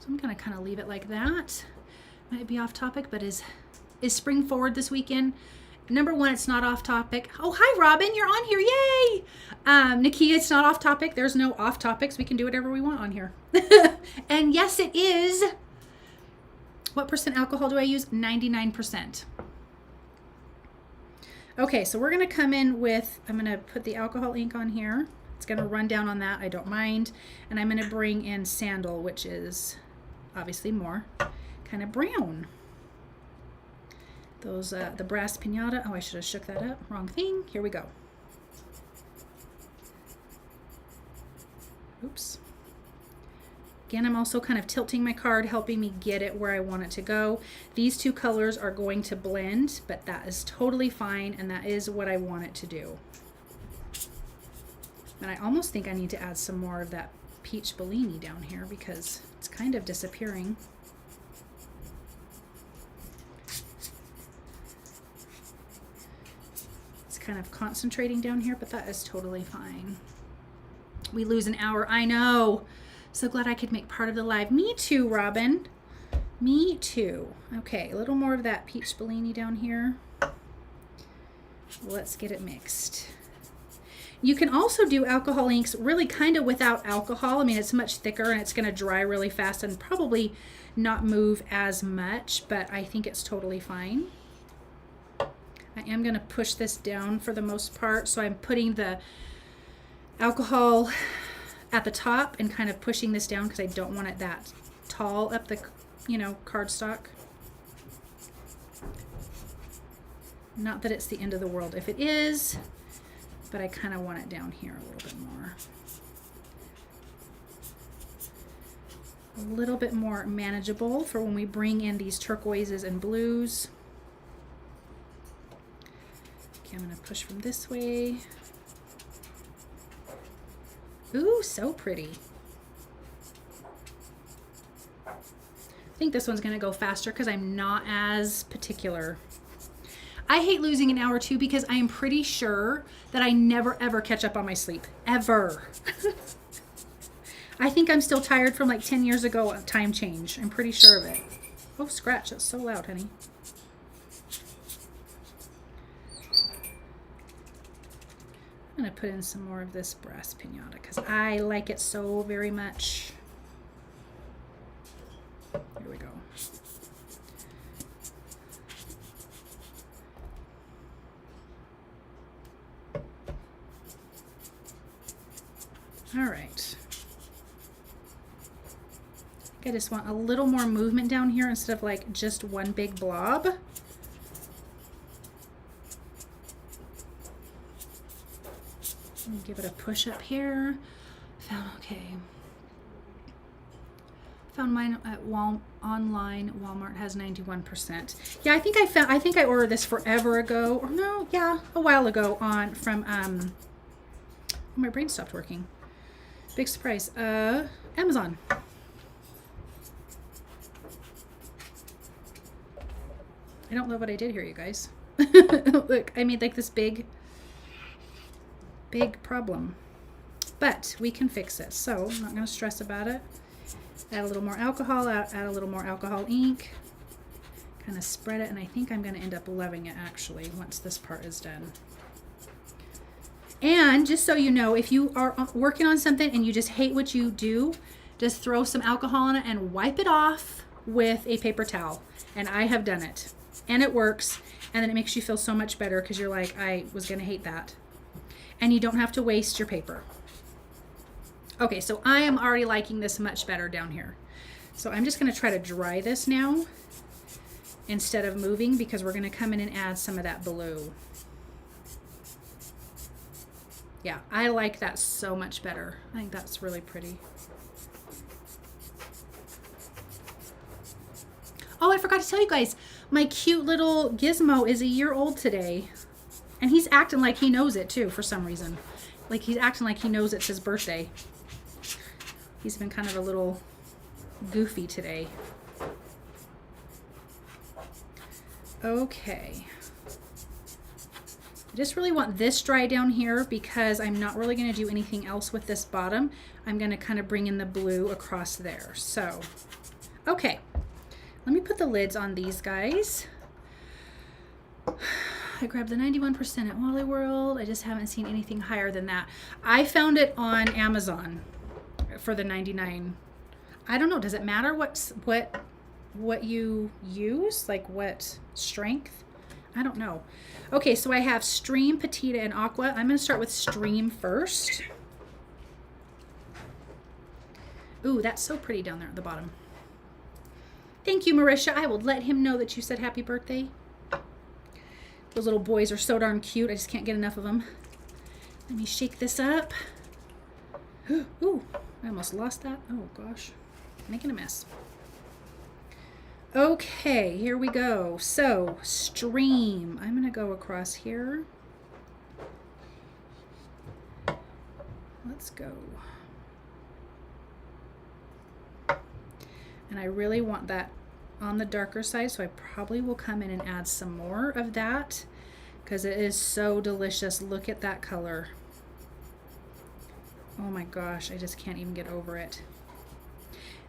Speaker 1: So I'm going to kind of leave it like that. Might be off topic, but is spring forward this weekend. Number one, it's not off topic. Oh, hi, Robin. You're on here. Yay. Nakia, it's not off topic. There's no off topics. We can do whatever we want on here. And yes, it is. What percent alcohol do I use? 99%. Okay, so we're going to come in with, I'm going to put the alcohol ink on here. It's going to run down on that. I don't mind. And I'm going to bring in Sandal, which is obviously more kind of brown. Those, the brass pinata. Oh, I should have shook that up. Wrong thing. Here we go. Oops. Again, I'm also kind of tilting my card, helping me get it where I want it to go. These two colors are going to blend, but that is totally fine, and that is what I want it to do. And I almost think I need to add some more of that peach Bellini down here because it's kind of disappearing. It's kind of concentrating down here, but that is totally fine. We lose an hour. I know. So glad I could make part of the live. Me too, Robin. Me too. Okay, a little more of that peach Bellini down here. Let's get it mixed. You can also do alcohol inks really kind of without alcohol. I mean, it's much thicker and it's going to dry really fast and probably not move as much, but I think it's totally fine. I am going to push this down for the most part. So I'm putting the alcohol at the top and kind of pushing this down because I don't want it that tall up the, you know, cardstock. Not that it's the end of the world if it is, but I kind of want it down here a little bit more. A little bit more manageable for when we bring in these turquoises and blues. Okay, I'm going to push from this way. Ooh, so pretty. I think this one's going to go faster because I'm not as particular. I hate losing an hour too because I am pretty sure that I never ever catch up on my sleep. Ever. I think I'm still tired from like 10 years ago of time change. I'm pretty sure of it. Oh, scratch. That's so loud, honey. I'm going to put in some more of this brass pinata because I like it so very much. Here we go. All right. I just want a little more movement down here instead of like just one big blob. Give it a push up here. Okay. Found mine at online. Walmart has 91%. Yeah, I think I ordered this forever ago, or no, yeah, a while ago from oh, my brain stopped working. Big surprise. Amazon. I don't love what I did here, you guys. Look, I made like this big problem, but we can fix it. So I'm not going to stress about it. Add a little more alcohol, add a little more alcohol ink, kind of spread it, and I think I'm going to end up loving it actually once this part is done. And just so you know, if you are working on something and you just hate what you do, just throw some alcohol on it and wipe it off with a paper towel. And I have done it and it works, and then it makes you feel so much better because you're like, I was going to hate that. And you don't have to waste your paper. Okay, so I am already liking this much better down here. So I'm just going to try to dry this now instead of moving because we're going to come in and add some of that blue. Yeah, I like that so much better. I think that's really pretty. Oh, I forgot to tell you guys, my cute little gizmo is a year old today. And he's acting like he knows it too for some reason. Like he's acting like he knows it's his birthday. He's been kind of a little goofy today. Okay. I just really want this dry down here because I'm not really going to do anything else with this bottom. I'm going to kind of bring in the blue across there. So, okay. Let me put the lids on these guys. I grabbed the 91% at Wally World. I just haven't seen anything higher than that. I found it on Amazon for the 99. I don't know. Does it matter what you use? Like what strength? I don't know. Okay, so I have Stream, Patina, and Aqua. I'm going to start with Stream first. Ooh, that's so pretty down there at the bottom. Thank you, Marisha. I will let him know that you said happy birthday. Those little boys are so darn cute. I just can't get enough of them. Let me shake this up. Ooh, I almost lost that. Oh, gosh. Making a mess. Okay, here we go. So, Stream. I'm going to go across here. Let's go. And I really want that on the darker side, so I probably will come in and add some more of that because it is so delicious. Look at that color. Oh my gosh, I just can't even get over it.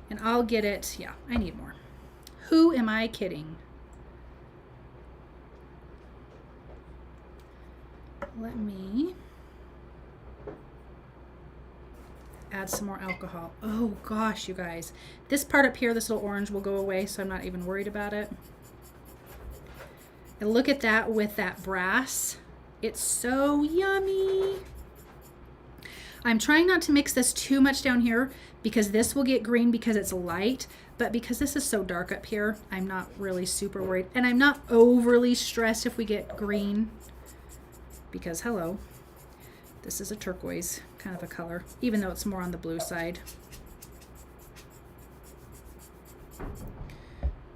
Speaker 1: And I'll get it. Yeah, I need more. Who am I kidding? Let me add some more alcohol. Oh gosh, you guys. This part up here, this little orange will go away, so I'm not even worried about it. And look at that with that brass. It's so yummy. I'm trying not to mix this too much down here because this will get green because it's light, but because this is so dark up here, I'm not really super worried. And I'm not overly stressed if we get green because, hello, this is a turquoise kind of a color, even though it's more on the blue side.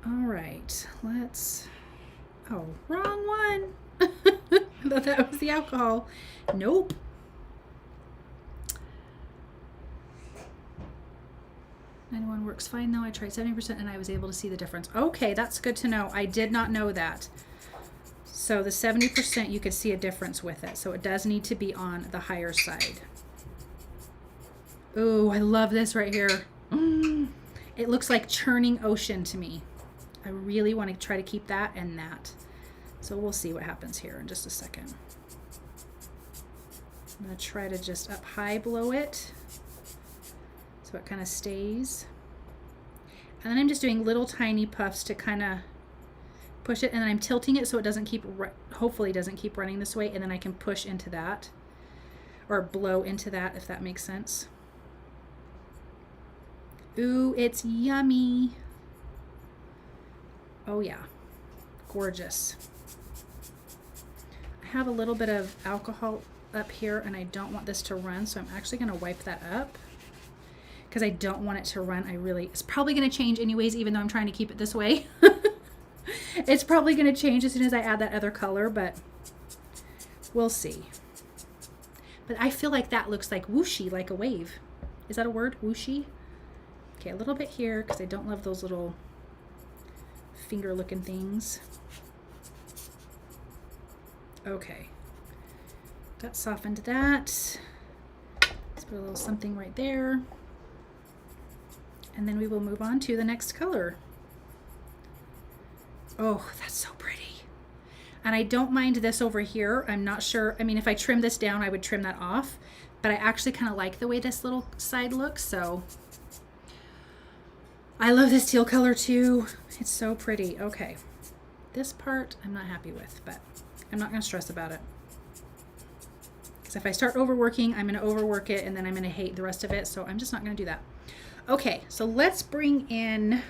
Speaker 1: All right, let's, oh, wrong one. I thought that was the alcohol. Nope. One works fine though. I tried 70% and I was able to see the difference. Okay, that's good to know. I did not know that. So the 70%, you could see a difference with it. So it does need to be on the higher side. Ooh, I love this right here. It looks like churning ocean to me. I really want to try to keep that and that. So we'll see what happens here in just a second. I'm going to try to just up high below it so it kind of stays. And then I'm just doing little tiny puffs to kind of push it, and then I'm tilting it so it doesn't keep, hopefully doesn't keep running this way, and then I can push into that or blow into that, if that makes sense. Ooh, it's yummy. Oh yeah, gorgeous. I have a little bit of alcohol up here and I don't want this to run, so I'm actually going to wipe that up because I don't want it to run. It's probably going to change anyways, even though I'm trying to keep it this way. It's probably going to change as soon as I add that other color, but we'll see. But I feel like that looks like whooshy, like a wave. Is that a word? Whooshy? Okay, a little bit here because I don't love those little finger looking things. Okay. That softened that. Let's put a little something right there. And then we will move on to the next color. Oh, that's so pretty. And I don't mind this over here. I'm not sure. I mean, if I trim this down, I would trim that off. But I actually kind of like the way this little side looks. So I love this teal color too. It's so pretty. Okay. This part I'm not happy with, but I'm not going to stress about it. Because if I start overworking, I'm going to overwork it and then I'm going to hate the rest of it. So I'm just not going to do that. Okay, so let's bring in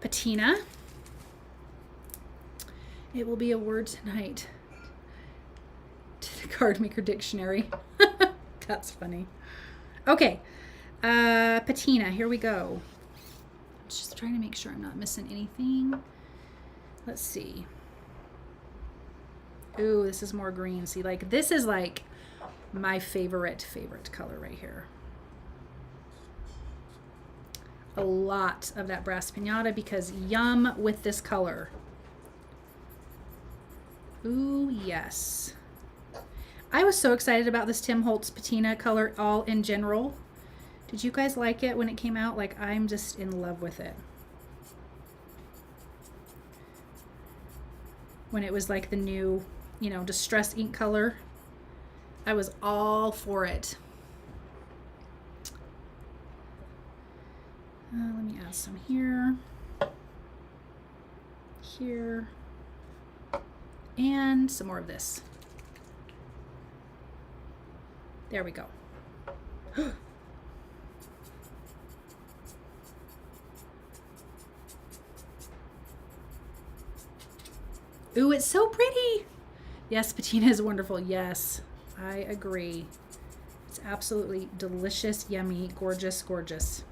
Speaker 1: Patina. It will be a word tonight to the card maker dictionary. That's funny. Okay, Patina, here we go. Just trying to make sure I'm not missing anything. Let's see. Ooh, this is more green. See, like this is like my favorite color right here. A lot of that brass piñata because yum with this color. Ooh, yes. I was so excited about this Tim Holtz Patina color all in general. Did you guys like it when it came out? Like, I'm just in love with it. when it was like the new, you know, distress ink color. I was all for it. Let me add some here, here, and some more of this. There we go. Ooh, it's so pretty. Yes, patina is wonderful. Yes, I agree. It's absolutely delicious, yummy, gorgeous, gorgeous.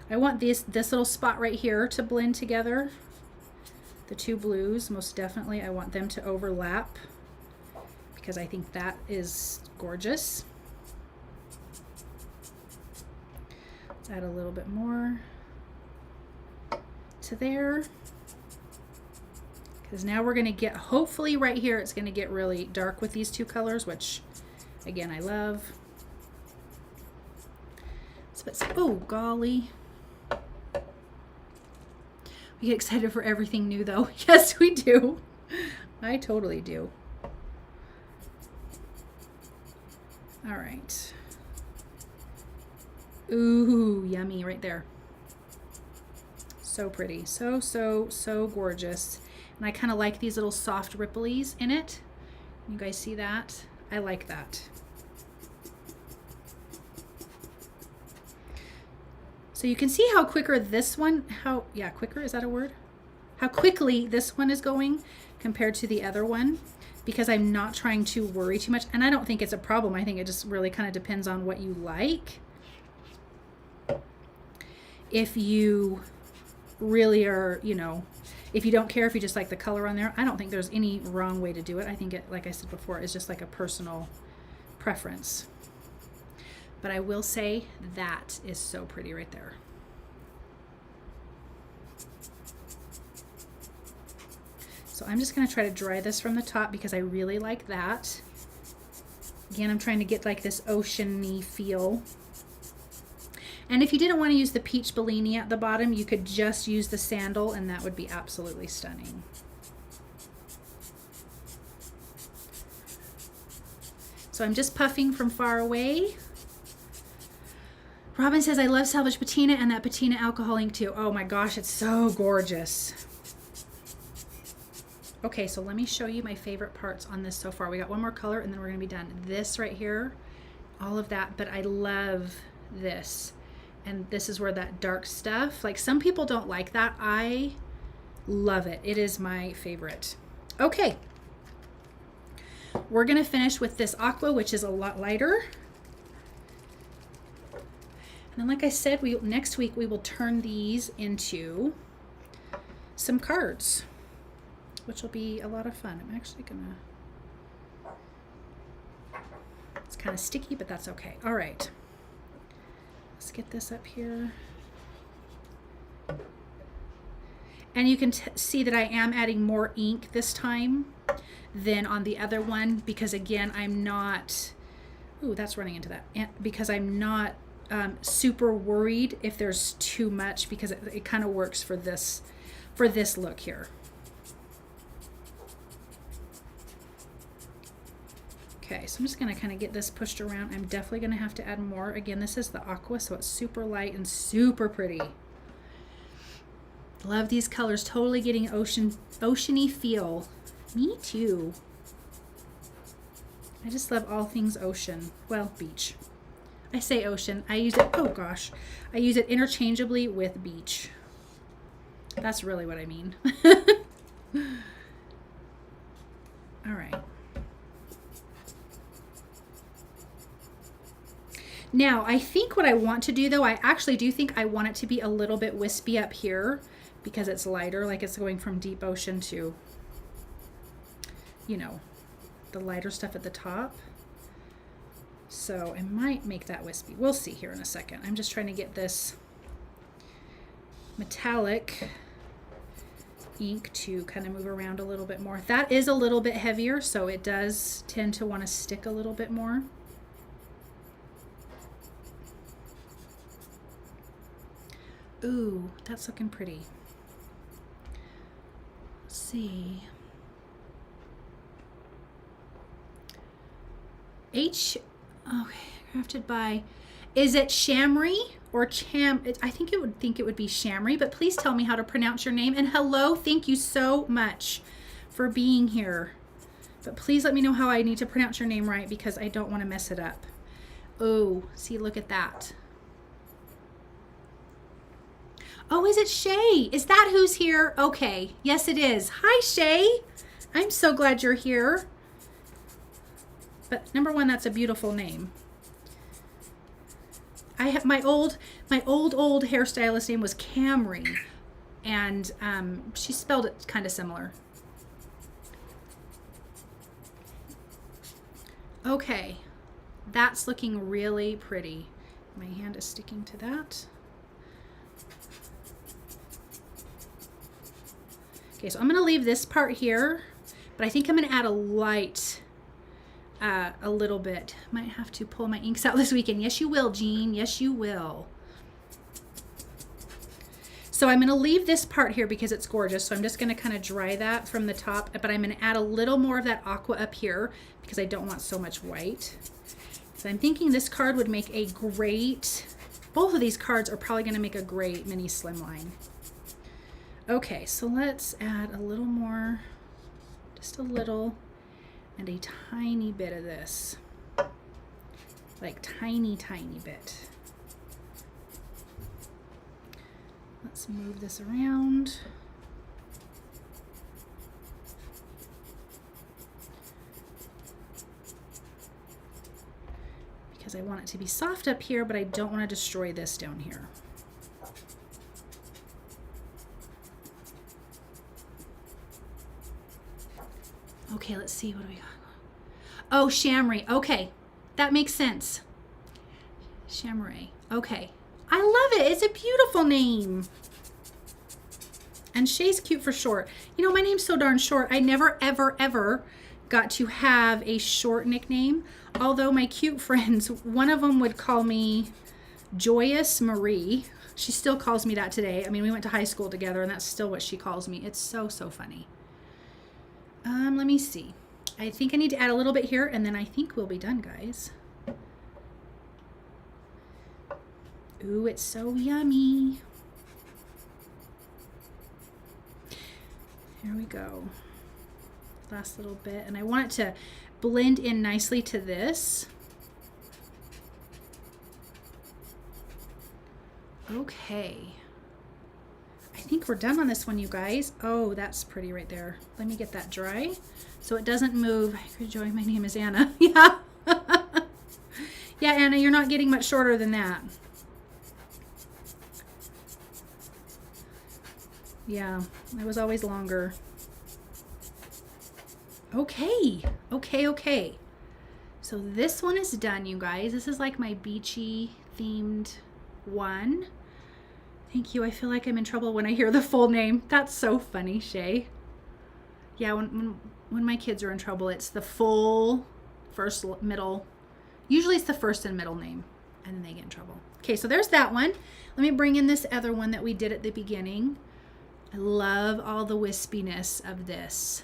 Speaker 1: I want this little spot right here to blend together. The two blues, most definitely, I want them to overlap because I think that is gorgeous. Let's add a little bit more to there, because now we're going to get, hopefully right here, it's going to get really dark with these two colors, which again I love. Oh golly, we get excited for everything new though. Yes, we do. I totally do. All right. Ooh, yummy right there. So pretty. So, so, so gorgeous. And I kind of like these little soft ripplies in it. You guys see that? I like that. So you can see how quicker this one, quicker, is that a word? How quickly this one is going compared to the other one, because I'm not trying to worry too much. And I don't think it's a problem. I think it just really kind of depends on what you like. If you really are, you know, if you don't care, if you just like the color on there, I don't think there's any wrong way to do it. I think it, like I said before, is just like a personal preference. But I will say that is so pretty right there. So I'm just going to try to dry this from the top because I really like that. Again, I'm trying to get like this ocean-y feel. And if you didn't want to use the peach Bellini at the bottom, you could just use the Sandal and that would be absolutely stunning. So I'm just puffing from far away. Robin says, I love Salvage Patina and that Patina alcohol ink too. Oh my gosh, it's so gorgeous. Okay, so let me show you my favorite parts on this so far. We got one more color and then we're gonna be done. This right here, all of that, but I love this. And this is where that dark stuff, like some people don't like that. I love it. It is my favorite. Okay, we're gonna finish with this aqua, which is a lot lighter. And like I said, next week we will turn these into some cards, which will be a lot of fun. I'm actually gonna, it's kind of sticky, but that's okay. All right, let's get this up here. And you can see that I am adding more ink this time than on the other one, because again, I'm not, ooh, that's running into that, because I'm not super worried if there's too much, because it kind of works for this look here. Okay, so I'm just going to kind of get this pushed around. I'm definitely going to have to add more. Again, this is the aqua, so it's super light and super pretty. Love these colors. Totally getting oceany feel. Me too. I just love all things ocean. Well, beach. I say ocean. I use it, oh gosh, I use it interchangeably with beach. That's really what I mean. All right. Now, I think what I want to do though, I actually do think I want it to be a little bit wispy up here because it's lighter, like it's going from deep ocean to, you know, the lighter stuff at the top. So I might make that wispy. We'll see here in a second. I'm just trying to get this metallic ink to kind of move around a little bit more. That is a little bit heavier, so it does tend to want to stick a little bit more. Ooh, that's looking pretty. see. Okay, crafted by, is it Shamri or I think it would be Shamri, but please tell me how to pronounce your name. And hello, thank you so much for being here. But please let me know how I need to pronounce your name right, because I don't want to mess it up. Oh, see, look at that. Oh, is it Shay? Is that who's here? Okay, yes it is. Hi, Shay. I'm so glad you're here. But number one, that's a beautiful name. I have my old hairstylist name was Camry, and she spelled it kind of similar. Okay, that's looking really pretty. My hand is sticking to that. Okay, so I'm gonna leave this part here, but I think I'm gonna add a light a little bit. Might have to pull my inks out this weekend. Yes, you will, Jean. Yes, you will. So I'm gonna leave this part here because it's gorgeous. So I'm just gonna kind of dry that from the top, but I'm gonna add a little more of that aqua up here because I don't want so much white. So I'm thinking this card would make a great, both of these cards are probably gonna make a great mini slimline. Okay, so let's add a little more, just a little, and a tiny bit of this, like tiny bit. Let's move this around. Because I want it to be soft up here, but I don't want to destroy this down here. Okay, let's see, what do we got? Oh, Shamri. Okay, that makes sense. Shamri. Okay. I love it. It's a beautiful name. And Shay's cute for short. You know, my name's so darn short. I never, ever got to have a short nickname. Although my cute friends, one of them would call me Joyous Marie. She still calls me that today. I mean, we went to high school together, and that's still what she calls me. It's so funny. Let me see. I think I need to add a little bit here, and then I think we'll be done, guys. Ooh, it's so yummy. Here we go. Last little bit, and I want it to blend in nicely to this. Okay. I think we're done on this one, you guys. Oh, that's pretty right there. Let me get that dry so it doesn't move. Good joy, my name is Anna. Yeah. Yeah, Anna, you're not getting much shorter than that. Yeah, I was always longer. Okay. So this one is done, you guys. This is like my beachy themed one. Thank you. I feel like I'm in trouble when I hear the full name. That's so funny, Shay. Yeah, when my kids are in trouble, it's the full first, middle. Usually it's the first and middle name, and then they get in trouble. Okay, so there's that one. Let me bring in this other one that we did at the beginning. I love all the wispiness of this.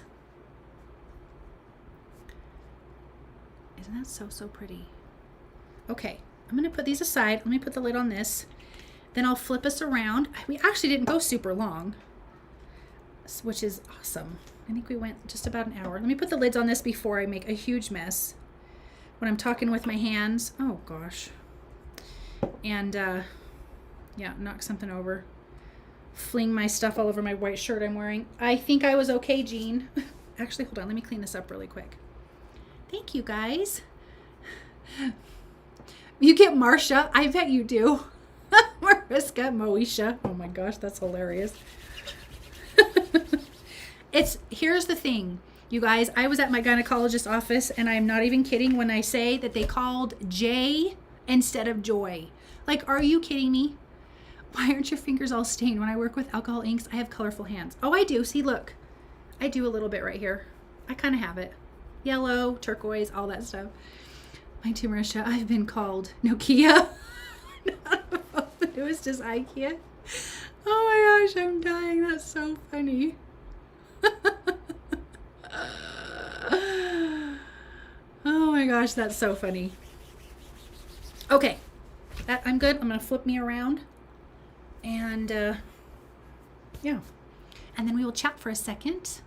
Speaker 1: Isn't that so pretty? Okay, I'm going to put these aside. Let me put the lid on this. Then I'll flip us around. We actually didn't go super long, which is awesome. I think we went just about an hour. Let me put the lids on this before I make a huge mess when I'm talking with my hands. Oh gosh. And yeah, knock something over. Fling my stuff all over my white shirt I'm wearing. I think I was okay, Jean. Actually, hold on. Let me clean this up really quick. Thank you, guys. You get Marsha? I bet you do. Mariska, Moesha. Oh my gosh, that's hilarious. Here's the thing, you guys. I was at my gynecologist's office, and I'm not even kidding when I say that they called Jay instead of Joy. Like, are you kidding me? Why aren't your fingers all stained? When I work with alcohol inks, I have colorful hands. Oh, I do. See, look. I do a little bit right here. I kind of have it. Yellow, turquoise, all that stuff. My too, Marisha, I've been called Nokia. It was just IKEA. Oh my gosh, I'm dying. That's so funny. gosh, that's so funny. Okay, I'm good. I'm gonna flip me around, and yeah, and then we will chat for a second.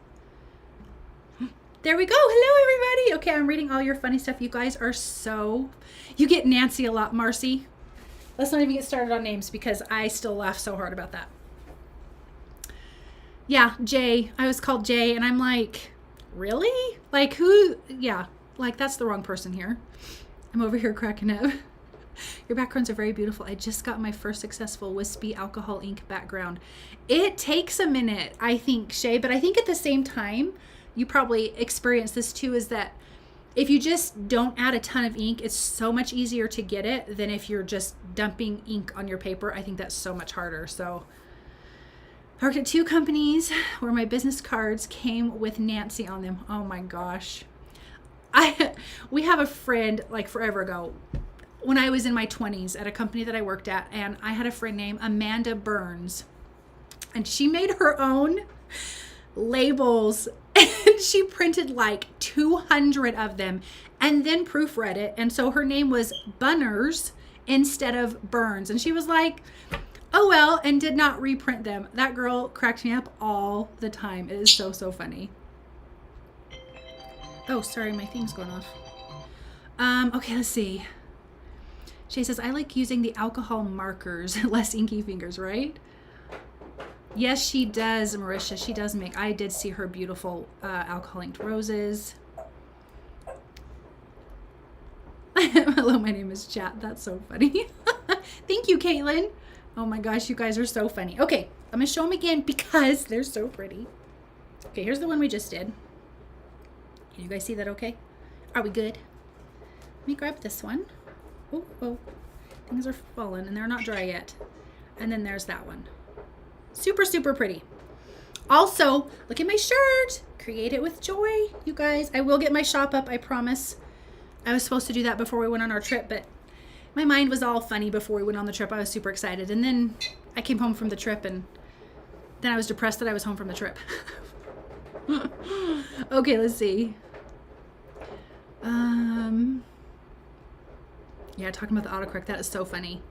Speaker 1: There we go. Hello, everybody. Okay, I'm reading all your funny stuff. You guys are you get Nancy a lot, Marcy. Let's not even get started on names because I still laugh so hard about that. Yeah, Jay. I was called Jay, and I'm like, really? Like, who? Yeah, like, that's the wrong person here. I'm over here cracking up. Your backgrounds are very beautiful. I just got my first successful wispy alcohol ink background. It takes a minute, I think, Shay, but I think at the same time, you probably experience this too, is that if you just don't add a ton of ink, it's so much easier to get it than if you're just dumping ink on your paper. I think that's so much harder. So I worked at 2 companies where my business cards came with Nancy on them. Oh my gosh. We have a friend, like forever ago, when I was in my 20s at a company that I worked at, and I had a friend named Amanda Burns, and she made her own labels, and she printed like 200 of them and then proofread it. And so her name was Bunners instead of Burns. And she was like, oh well, and did not reprint them. That girl cracked me up all the time. It is so, so funny. Oh, sorry, my thing's going off. Okay, let's see. She says, I like using the alcohol markers, less inky fingers, right? Yes, she does, Marisha. She does make, I did see her beautiful alcohol inked roses. Hello, my name is Chat. That's so funny. Thank you, Caitlin. Oh my gosh, you guys are so funny. Okay, I'm going to show them again because they're so pretty. Okay, here's the one we just did. Can you guys see that okay? Are we good? Let me grab this one. Oh, things are falling and they're not dry yet. And then there's that one. Super, super pretty. Also, look at my shirt. Create it with joy, you guys. I will get my shop up, I promise. I was supposed to do that before we went on our trip, but my mind was all funny before we went on the trip. I was super excited. And then I came home from the trip, and then I was depressed that I was home from the trip. Okay, let's see. Yeah, talking about the autocorrect, that is so funny.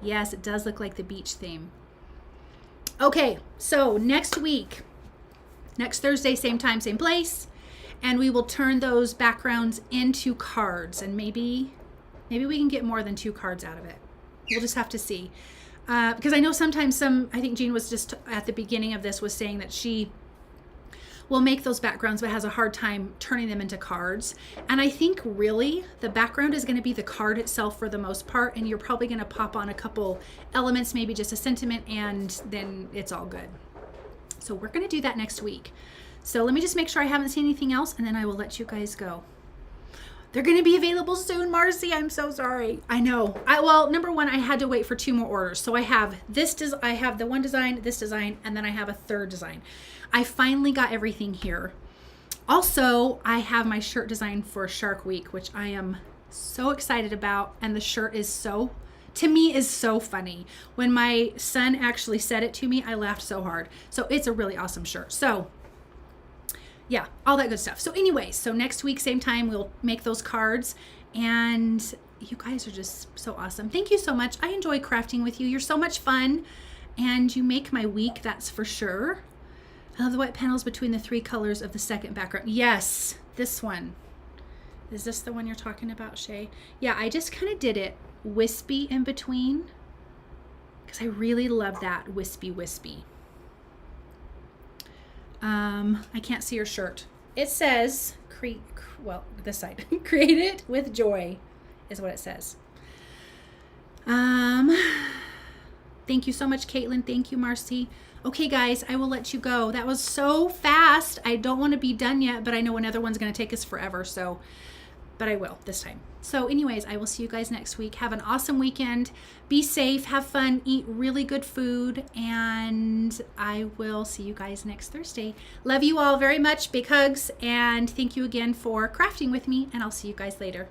Speaker 1: Yes, it does look like the beach theme. Okay, so next week, next Thursday, same time, same place, and we will turn those backgrounds into cards, and maybe we can get more than 2 cards out of it. We'll just have to see. Because I know sometimes I think Jean was just at the beginning of this was saying that she will make those backgrounds but has a hard time turning them into cards. And I think really the background is going to be the card itself for the most part, and you're probably going to pop on a couple elements, maybe just a sentiment, and then it's all good. So we're going to do that next week. So let me just make sure I haven't seen anything else, and then I will let you guys go. They're going to be available soon, Marcy. I'm so sorry. I know. Well, number one, I had to wait for 2 more orders. So I have I have the one design, this design, and then I have a 3rd design. I finally got everything here. Also, I have my shirt design for Shark Week, which I am so excited about. And the shirt is to me, is so funny. When my son actually said it to me, I laughed so hard. So it's a really awesome shirt. So yeah, all that good stuff. So anyway, so next week, same time, we'll make those cards, and you guys are just so awesome. Thank you so much. I enjoy crafting with you. You're so much fun, and you make my week, that's for sure. I love the white panels between the 3 colors of the second background. Yes, this one. Is this the one you're talking about, Shay? Yeah, I just kind of did it wispy in between because I really love that wispy. I can't see your shirt. It says, this side, create it with joy is what it says. Thank you so much, Caitlin. Thank you, Marcy. Okay, guys, I will let you go. That was so fast. I don't want to be done yet, but I know another one's going to take us forever. So, but I will this time. So anyways, I will see you guys next week. Have an awesome weekend. Be safe, have fun, eat really good food, and I will see you guys next Thursday. Love you all very much. Big hugs, and thank you again for crafting with me, and I'll see you guys later.